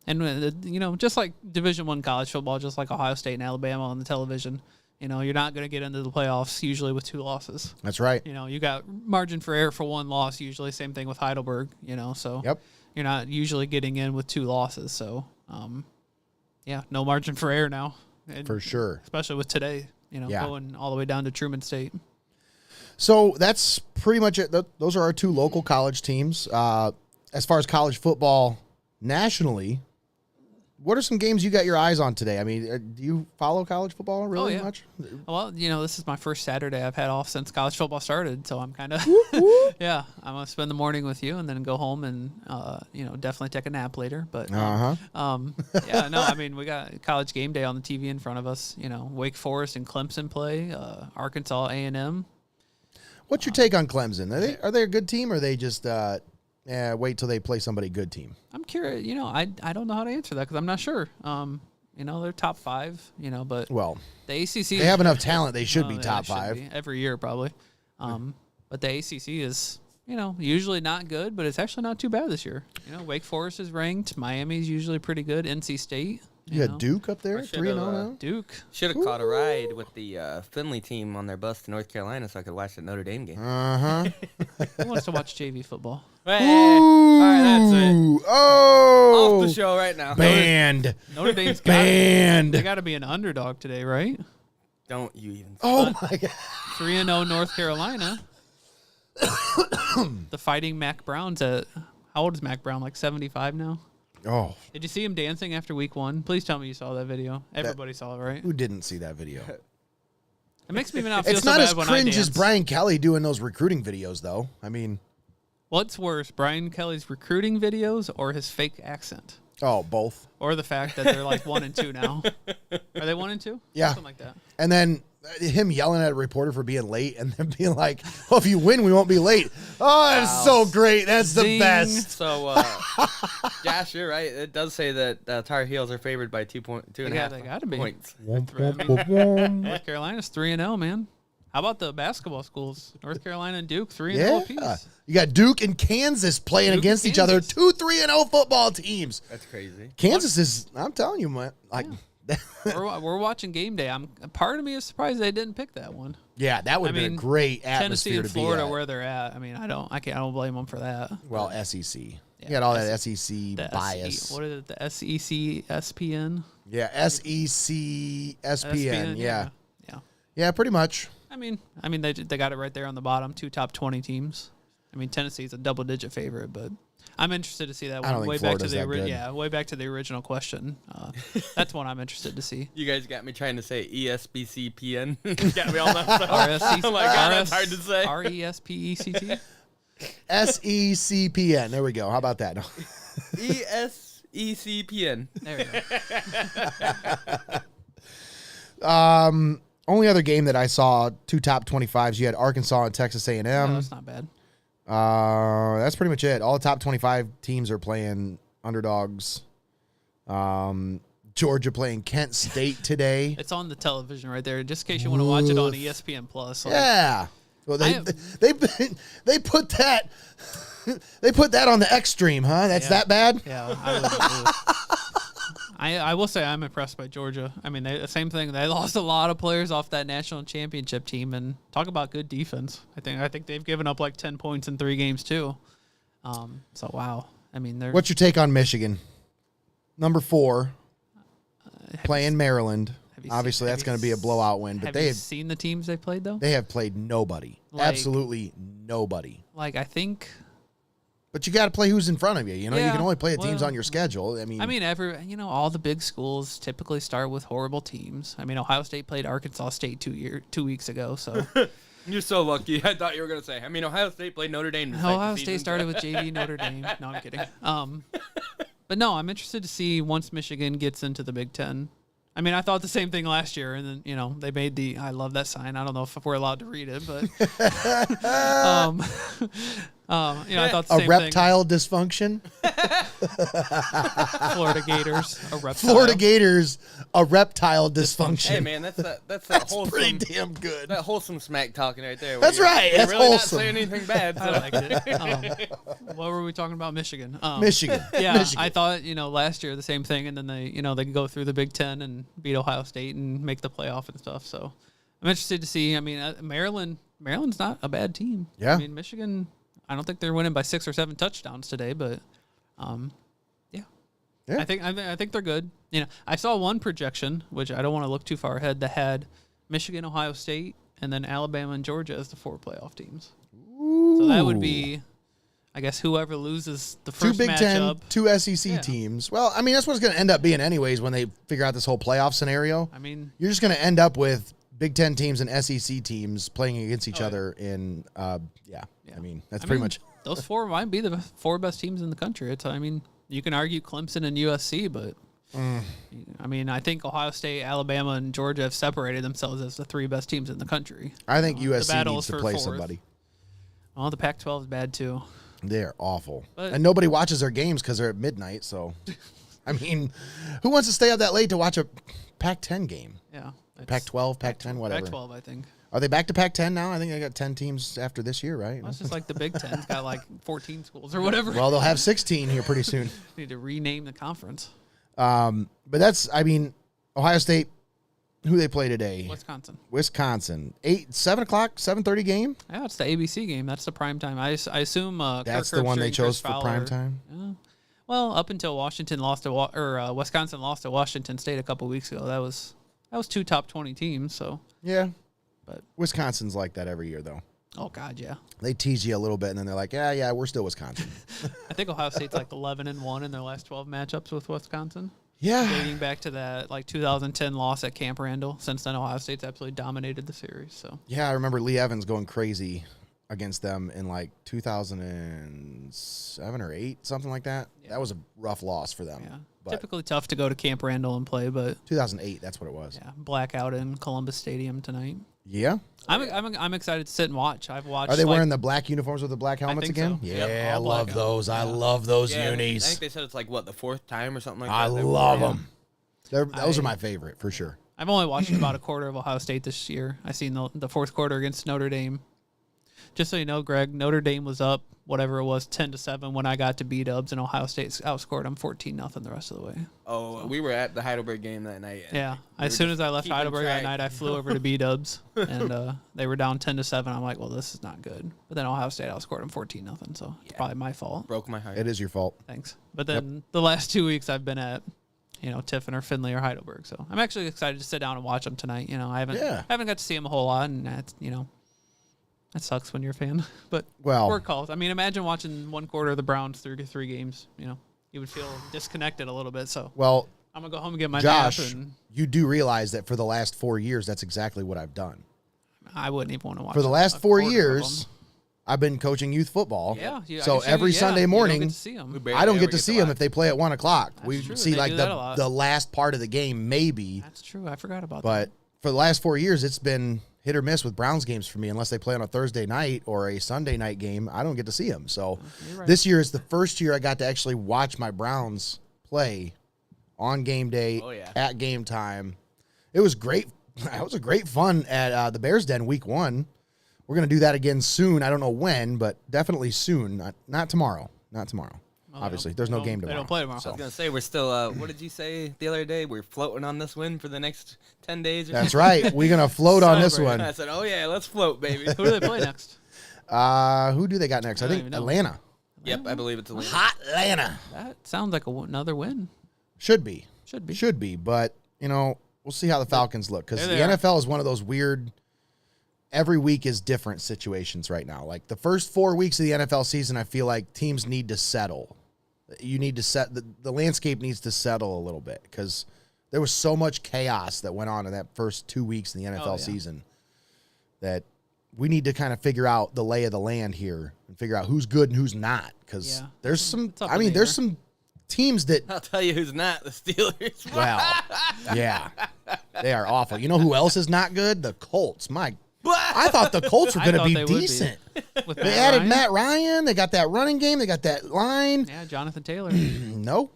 And just like Division I college football, just like Ohio State and Alabama on the television. You're not going to get into the playoffs usually with 2 losses. That's right. You got margin for error for 1 loss usually. Same thing with Heidelberg, so you're not usually getting in with 2 losses. So, no margin for error now. And for sure. Especially with today, going all the way down to Truman State. So that's pretty much it. Those are our 2 local college teams. As far as college football nationally, what are some games you got your eyes on today? I mean, do you follow college football really much? Well, this is my first Saturday I've had off since college football started, so I'm kind of, I'm going to spend the morning with you and then go home and, definitely take a nap later. But, I mean, we got college game day on the TV in front of us. Wake Forest and Clemson play, Arkansas A&M. What's your take on Clemson? Are they a good team, or are they just wait till they play somebody good team? I'm curious. I don't know how to answer that because I'm not sure. They're top 5. But the ACC, they have enough talent. They should be top 5 every year probably. But the ACC is usually not good, but it's actually not too bad this year. Wake Forest is ranked. Miami's usually pretty good. NC State. You had Duke up there, 3-0 now. Duke should have caught a ride with the Findlay team on their bus to North Carolina so I could watch the Notre Dame game. Who wants to watch JV football? Hey, all right, that's it. Oh, off the show right now. Banned. Notre Dame's banned. They got to be an underdog today, right? Don't you even? Oh my God. 3-0 North Carolina. The Fighting Mac Browns at how old is Mac Brown? 75 now. Oh. Did you see him dancing after week 1? Please tell me you saw that video. Everybody saw it, right? Who didn't see that video? It makes me not feel it's so not bad as when cringe I as Brian Kelly doing those recruiting videos, though. I mean, what's worse, Brian Kelly's recruiting videos or his fake accent? Oh, both. Or the fact that they're like 1-2 now. Are they 1-2? Yeah. Something like that. And then him yelling at a reporter for being late and then being like, well, if you win, we won't be late. Oh, that's so great. That's the best. So, Josh, you're right. It does say that Tar Heels are favored by 2.5 They got to be. points. North Carolina's 3-0, man. How about the basketball schools? North Carolina and Duke, 3-0 apiece. You got Duke and Kansas playing against each other. 2 3-0 football teams. That's crazy. Kansas is, I'm telling you, man. Like, we're watching game day. Part of me is surprised they didn't pick that one. Yeah, that would have been a great atmosphere Tennessee and to Florida be at. where they're at. I mean, I don't blame them for that. Well, SEC. You got all that SEC bias. What is it? The SEC SPN? Yeah, SEC SPN. Yeah. Yeah, pretty much. I mean, they got it right there on the bottom. 2 top 20 teams. I mean, Tennessee's a double-digit favorite, but I'm interested to see that one. Way back to the original question. That's one I'm interested to see. You guys got me trying to say ESBCPN. Got me all messed up. Oh my God, that's hard to say. RESPECT. SECPN. There we go. How about that? ESECPN. There we go. Only other game that I saw 2 top 25s. You had Arkansas and Texas A&M. No, that's not bad. That's pretty much it. All the top 25 teams are playing underdogs. Georgia playing Kent State today. It's on the television right there, just in case you want to watch it on ESPN Plus. Yeah. Well, they put that on the X stream, huh? That's that bad? Yeah. I will say I'm impressed by Georgia. I mean, the same thing. They lost a lot of players off that national championship team, and talk about good defense. I think they've given up like 10 points in 3 games too. So wow. I mean, what's your take on Michigan? Number 4, playing Maryland. Obviously, that's going to be a blowout win. But have you seen the teams they played though? They have played nobody. Absolutely nobody. Like I think. But you got to play who's in front of you. You know, you can only play the teams on your schedule. I mean, all the big schools typically start with horrible teams. I mean, Ohio State played Arkansas State 2 weeks ago. So you're so lucky. I thought you were going to say. I mean, Ohio State played Notre Dame. Ohio State started with JV Notre Dame. No, I'm kidding. But no, I'm interested to see once Michigan gets into the Big Ten. I mean, I thought the same thing last year, and then they made I love that sign. I don't know if we're allowed to read it, but I thought the same reptile dysfunction. Florida Gators, a reptile. Florida Gators, a reptile dysfunction. Hey man, that's wholesome, pretty damn good. That wholesome smack talking right there. That's right. That's really wholesome. Not saying anything bad. So. I liked it. What were we talking about? Michigan. Michigan. Yeah, Michigan. I thought last year the same thing, and then they can go through the Big Ten and beat Ohio State and make the playoff and stuff. So I'm interested to see. I mean, Maryland's not a bad team. Yeah. I mean, Michigan. I don't think they're winning by 6 or 7 touchdowns today, but I think they're good. I saw one projection, which I don't want to look too far ahead, that had Michigan, Ohio State, and then Alabama and Georgia as the 4 playoff teams. Ooh. So that would be, I guess, whoever loses the first 2 Big matchup. 10, 2 SEC teams. Well, I mean, that's what it's going to end up being anyways when they figure out this whole playoff scenario. I mean, you're just going to end up with Big Ten teams and SEC teams playing against each other in, I mean, that's pretty much. Those 4 might be the 4 best teams in the country. You can argue Clemson and USC, but I mean, I think Ohio State, Alabama, and Georgia have separated themselves as the 3 best teams in the country. I think USC needs to play somebody. Oh, the Pac-12 is bad too. They're awful. And nobody watches their games because they're at midnight. So, I mean, who wants to stay up that late to watch a Pac-10 game? Yeah. Pac-12, Pac-10, whatever. Pac-12, I think. Are they back to Pac-10 now? I think they got 10 teams after this year, right? Well, it's just like the Big Ten's got like 14 schools or whatever. Well, they'll have 16 here pretty soon. Need to rename the conference. But that's, I mean, Ohio State, who they play today? Wisconsin. 7 o'clock, 7:30 game? Yeah, it's the ABC game. That's the prime time. I assume that's Kirk the one Herbstreit they chose for prime time? Yeah. Well, up until Wisconsin lost to Washington State a couple weeks ago. That was 2 top 20 teams, so. Yeah. But Wisconsin's like that every year, though. Oh, God, yeah. They tease you a little bit, and then they're like, yeah, we're still Wisconsin. I think Ohio State's like 11-1 in their last 12 matchups with Wisconsin. Yeah. Dating back to that 2010 loss at Camp Randall. Since then, Ohio State's absolutely dominated the series. So. Yeah, I remember Lee Evans going crazy against them in like 2007 or 8, something like that. Yeah. That was a rough loss for them. Yeah. Typically tough to go to Camp Randall and play, but 2008, that's what it was. Yeah, blackout in Columbus Stadium tonight. Yeah, I'm excited to sit and watch. I've watched. Are they wearing the black uniforms with the black helmets again? So. Yeah, yep, I love those. Yeah. I love those unis. I think they said it's like what, the 4th time or something like that. I love them. Those are my favorite for sure. I've only watched about a quarter of Ohio State this year. I seen the fourth quarter against Notre Dame. Just so you know, Greg, Notre Dame was up whatever it was 10-7 when I got to B-dubs, and Ohio State outscored them 14-0 the rest of the way. Oh, so. We were at the Heidelberg game that night. Yeah, as soon as I left Heidelberg that night, I flew over to B-dubs, and they were down 10-7. I'm like, well, this is not good. But then Ohio State outscored them 14-0, so it's probably my fault. Broke my heart. It is your fault. Thanks. But then the last 2 weeks I've been at, Tiffin or Findlay or Heidelberg, so I'm actually excited to sit down and watch them tonight. I haven't got to see them a whole lot, and that's, that sucks when you're a fan, but work calls. I mean, imagine watching one quarter of the Browns through 3 games. You would feel disconnected a little bit. So, I'm gonna go home and get my Josh, nap. And you do realize that for the last 4 years, that's exactly what I've done. I wouldn't even want to watch. For the last 4 years, I've been coaching youth football. Yeah. So every Sunday morning, I don't get to see them if they play at 1:00. That's we true. see They like do that the last part of the game, maybe. That's true. I forgot about that. But for the last 4 years, it's been hit or miss with Browns games for me. Unless they play on a Thursday night or a Sunday night game, I don't get to see them. So this year is the first year I got to actually watch my Browns play on game day at game time. It was great. It was a great fun at the Bears Den week 1. We're going to do that again soon. I don't know when, but definitely soon. Not tomorrow. Not tomorrow. Well, obviously, there's no game tomorrow. They don't play tomorrow. So. I was going to say, we're still, what did you say the other day? We're floating on this win for the next 10 days? That's right. We're going to float on this one. I said, oh, yeah, let's float, baby. Who do they play next? Who do they got next? I think Atlanta. Yep, I believe it's Atlanta. Hot Atlanta. That sounds like another win. Should be. But, we'll see how the Falcons look. Because the NFL is one of those weird, every week is different situations right now. Like the first 4 weeks of the NFL season, I feel like teams need to settle. You need to set the landscape needs to settle a little bit because there was so much chaos that went on in that first 2 weeks in the NFL season that we need to kind of figure out the lay of the land here and figure out who's good and who's not. Because there's some, there's some teams that I'll tell you who's not, the Steelers. Well, yeah, they are awful. You know who else is not good? The Colts. I thought the Colts were going to be decent. They added Matt Ryan. They got that running game. They got that line. Yeah, Jonathan Taylor. Nope.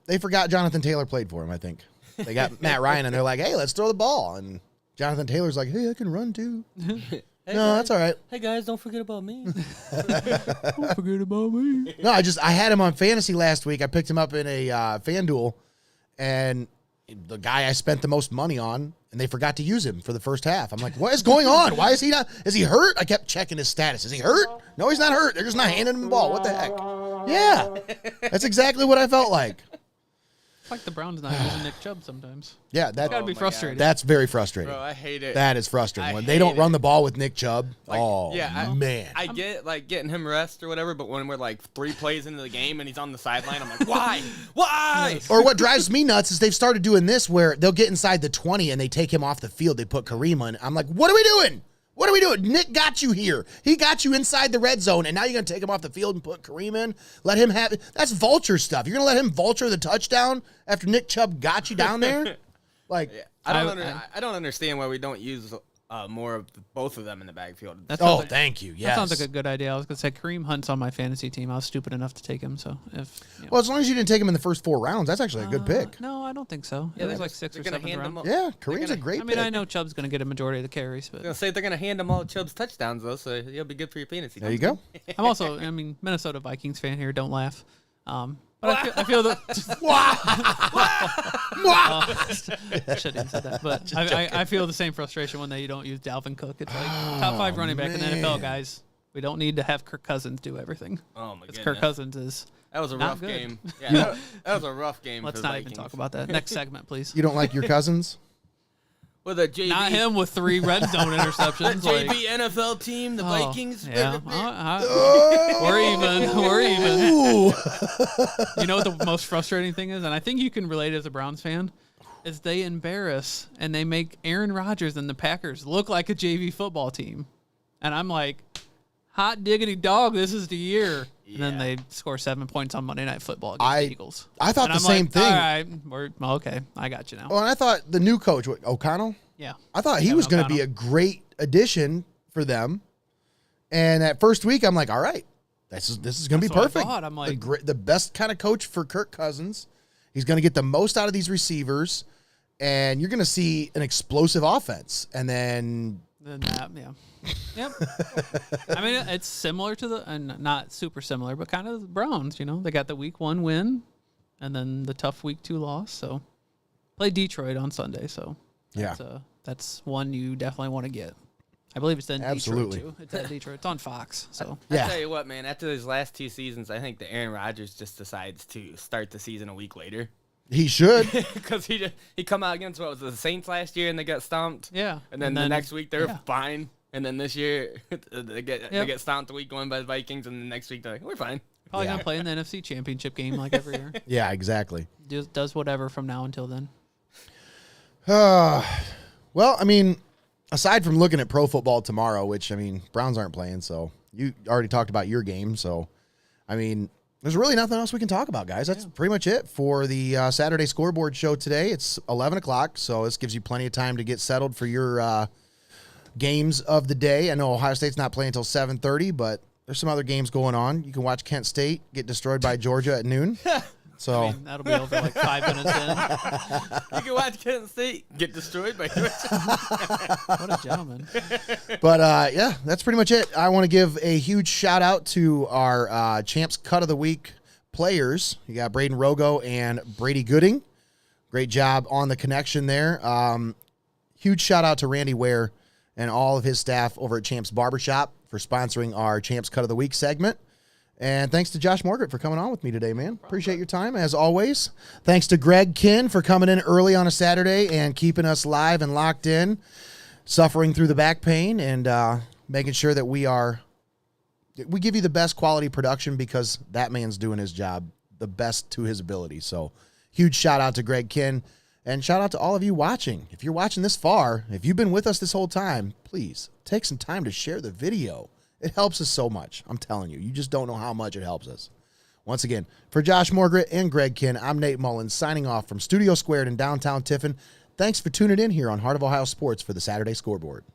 They forgot Jonathan Taylor played for him, I think. They got Matt Ryan, and they're like, hey, let's throw the ball. And Jonathan Taylor's like, hey, I can run too. Hey no, guys, that's all right. Hey, guys, don't forget about me. Don't forget about me. No, I had him on fantasy last week. I picked him up in a FanDuel, and the guy I spent the most money on, and they forgot to use him for the first half. I'm like, what is going on? Why is he not? Is he hurt? I kept checking his status. Is he hurt? No, he's not hurt. They're just not handing him the ball. What the heck? Yeah, that's exactly what I felt like. It's like the Browns not using Nick Chubb sometimes. Yeah, that's gotta be frustrating. That's very frustrating. Bro, I hate it. That is frustrating. When they don't run the ball with Nick Chubb, man. I get like getting him rest or whatever, but when we're like 3 plays into the game and he's on the sideline, I'm like, why? Why? Or what drives me nuts is they've started doing this where they'll get inside the 20 and they take him off the field. They put Kareem on. I'm like, what are we doing? What are we doing? Nick got you here. He got you inside the red zone, and now you're going to take him off the field and put Kareem in? Let him have it. That's vulture stuff. You're going to let him vulture the touchdown after Nick Chubb got you down there? Like, yeah. I don't understand why we don't use more of both of them in the backfield. Thank you. Yes. That sounds like a good idea. I was going to say Kareem Hunt's on my fantasy team. I was stupid enough to take him. So well, as long as you didn't take him in the first 4 rounds, that's actually a good pick. No, I don't think so. Yeah, it was like 6th or 7th round. Yeah, Kareem's a great pick. I mean, I know Chubb's going to get a majority of the carries, but I was going to say they're going to hand him all Chubb's touchdowns though, so he'll be good for your fantasy. There you go. I'm also, Minnesota Vikings fan here. Don't laugh. But I feel that. I shouldn't have said that. But I feel the same frustration when they don't use Dalvin Cook. It's like top 5 running back in the NFL, guys. We don't need to have Kirk Cousins do everything. Oh my goodness. Kirk Cousins is. That was a rough game. Yeah, that was a rough game. Let's for not Vikings. even talk about that. Next segment, please. You don't like your Cousins? With a JV. Not him with 3 red zone interceptions. JV NFL team, the Vikings. Yeah. We're even. We're even. You know what the most frustrating thing is? And I think you can relate as a Browns fan, is they embarrass and they make Aaron Rodgers and the Packers look like a JV football team. And I'm like, hot diggity dog, this is the year. Yeah. And then they score 7 points on Monday Night Football against the Eagles. I thought the same thing. All right, okay, I got you now. Well, and I thought the new coach, O'Connell? Yeah. I thought he was going to be a great addition for them. And that first week, I'm like, all right, this is going to be perfect. I'm like, the best kind of coach for Kirk Cousins. He's going to get the most out of these receivers, and you're going to see an explosive offense. And then that, yeah. Yep. I mean, it's similar to and not super similar, but kind of the Browns, They got the week 1 win and then the tough week 2 loss. So play Detroit on Sunday. So that's one you definitely want to get. I believe it's in Detroit, too. It's at Detroit. It's on Fox. So I tell you what, man, after those last 2 seasons, I think that Aaron Rodgers just decides to start the season a week later. He should. Because he come out against, the Saints last year, and they got stomped. Yeah. And then the next week, they're fine. And then this year, they get stomped the week going by the Vikings, and the next week, they're like, we're fine. Probably going to play in the NFC Championship game like every year. Yeah, exactly. Just does whatever from now until then. Well, I mean, aside from looking at pro football tomorrow, which, I mean, Browns aren't playing, so you already talked about your game. So, I mean, there's really nothing else we can talk about, guys. That's pretty much it for the Saturday Scoreboard show today. It's 11 o'clock, so this gives you plenty of time to get settled for your games of the day. I know Ohio State's not playing until 7:30, but there's some other games going on. You can watch Kent State get destroyed by Georgia at noon. So I mean, that'll be over like 5 minutes in. You can watch Kent State get destroyed by Georgia. What a gentleman. But, yeah, that's pretty much it. I want to give a huge shout-out to our Champs Cut of the Week players. You got Braden Rogo and Brady Gooding. Great job on the connection there. Huge shout-out to Randy Ware and all of his staff over at Champs Barbershop for sponsoring our Champs Cut of the Week segment. And thanks to Josh Morgret for coming on with me today, man. Appreciate your time, as always. Thanks to Greg Kinn for coming in early on a Saturday and keeping us live and locked in, suffering through the back pain, and making sure that we give you the best quality production because that man's doing his job the best to his ability. So huge shout-out to Greg Kinn. And shout out to all of you watching. If you're watching this far, if you've been with us this whole time, please take some time to share the video. It helps us so much. I'm telling you. You just don't know how much it helps us. Once again, for Josh Morgret and Greg Kinn, I'm Nate Mullins signing off from Studio Squared in downtown Tiffin. Thanks for tuning in here on Heart of Ohio Sports for the Saturday Scoreboard.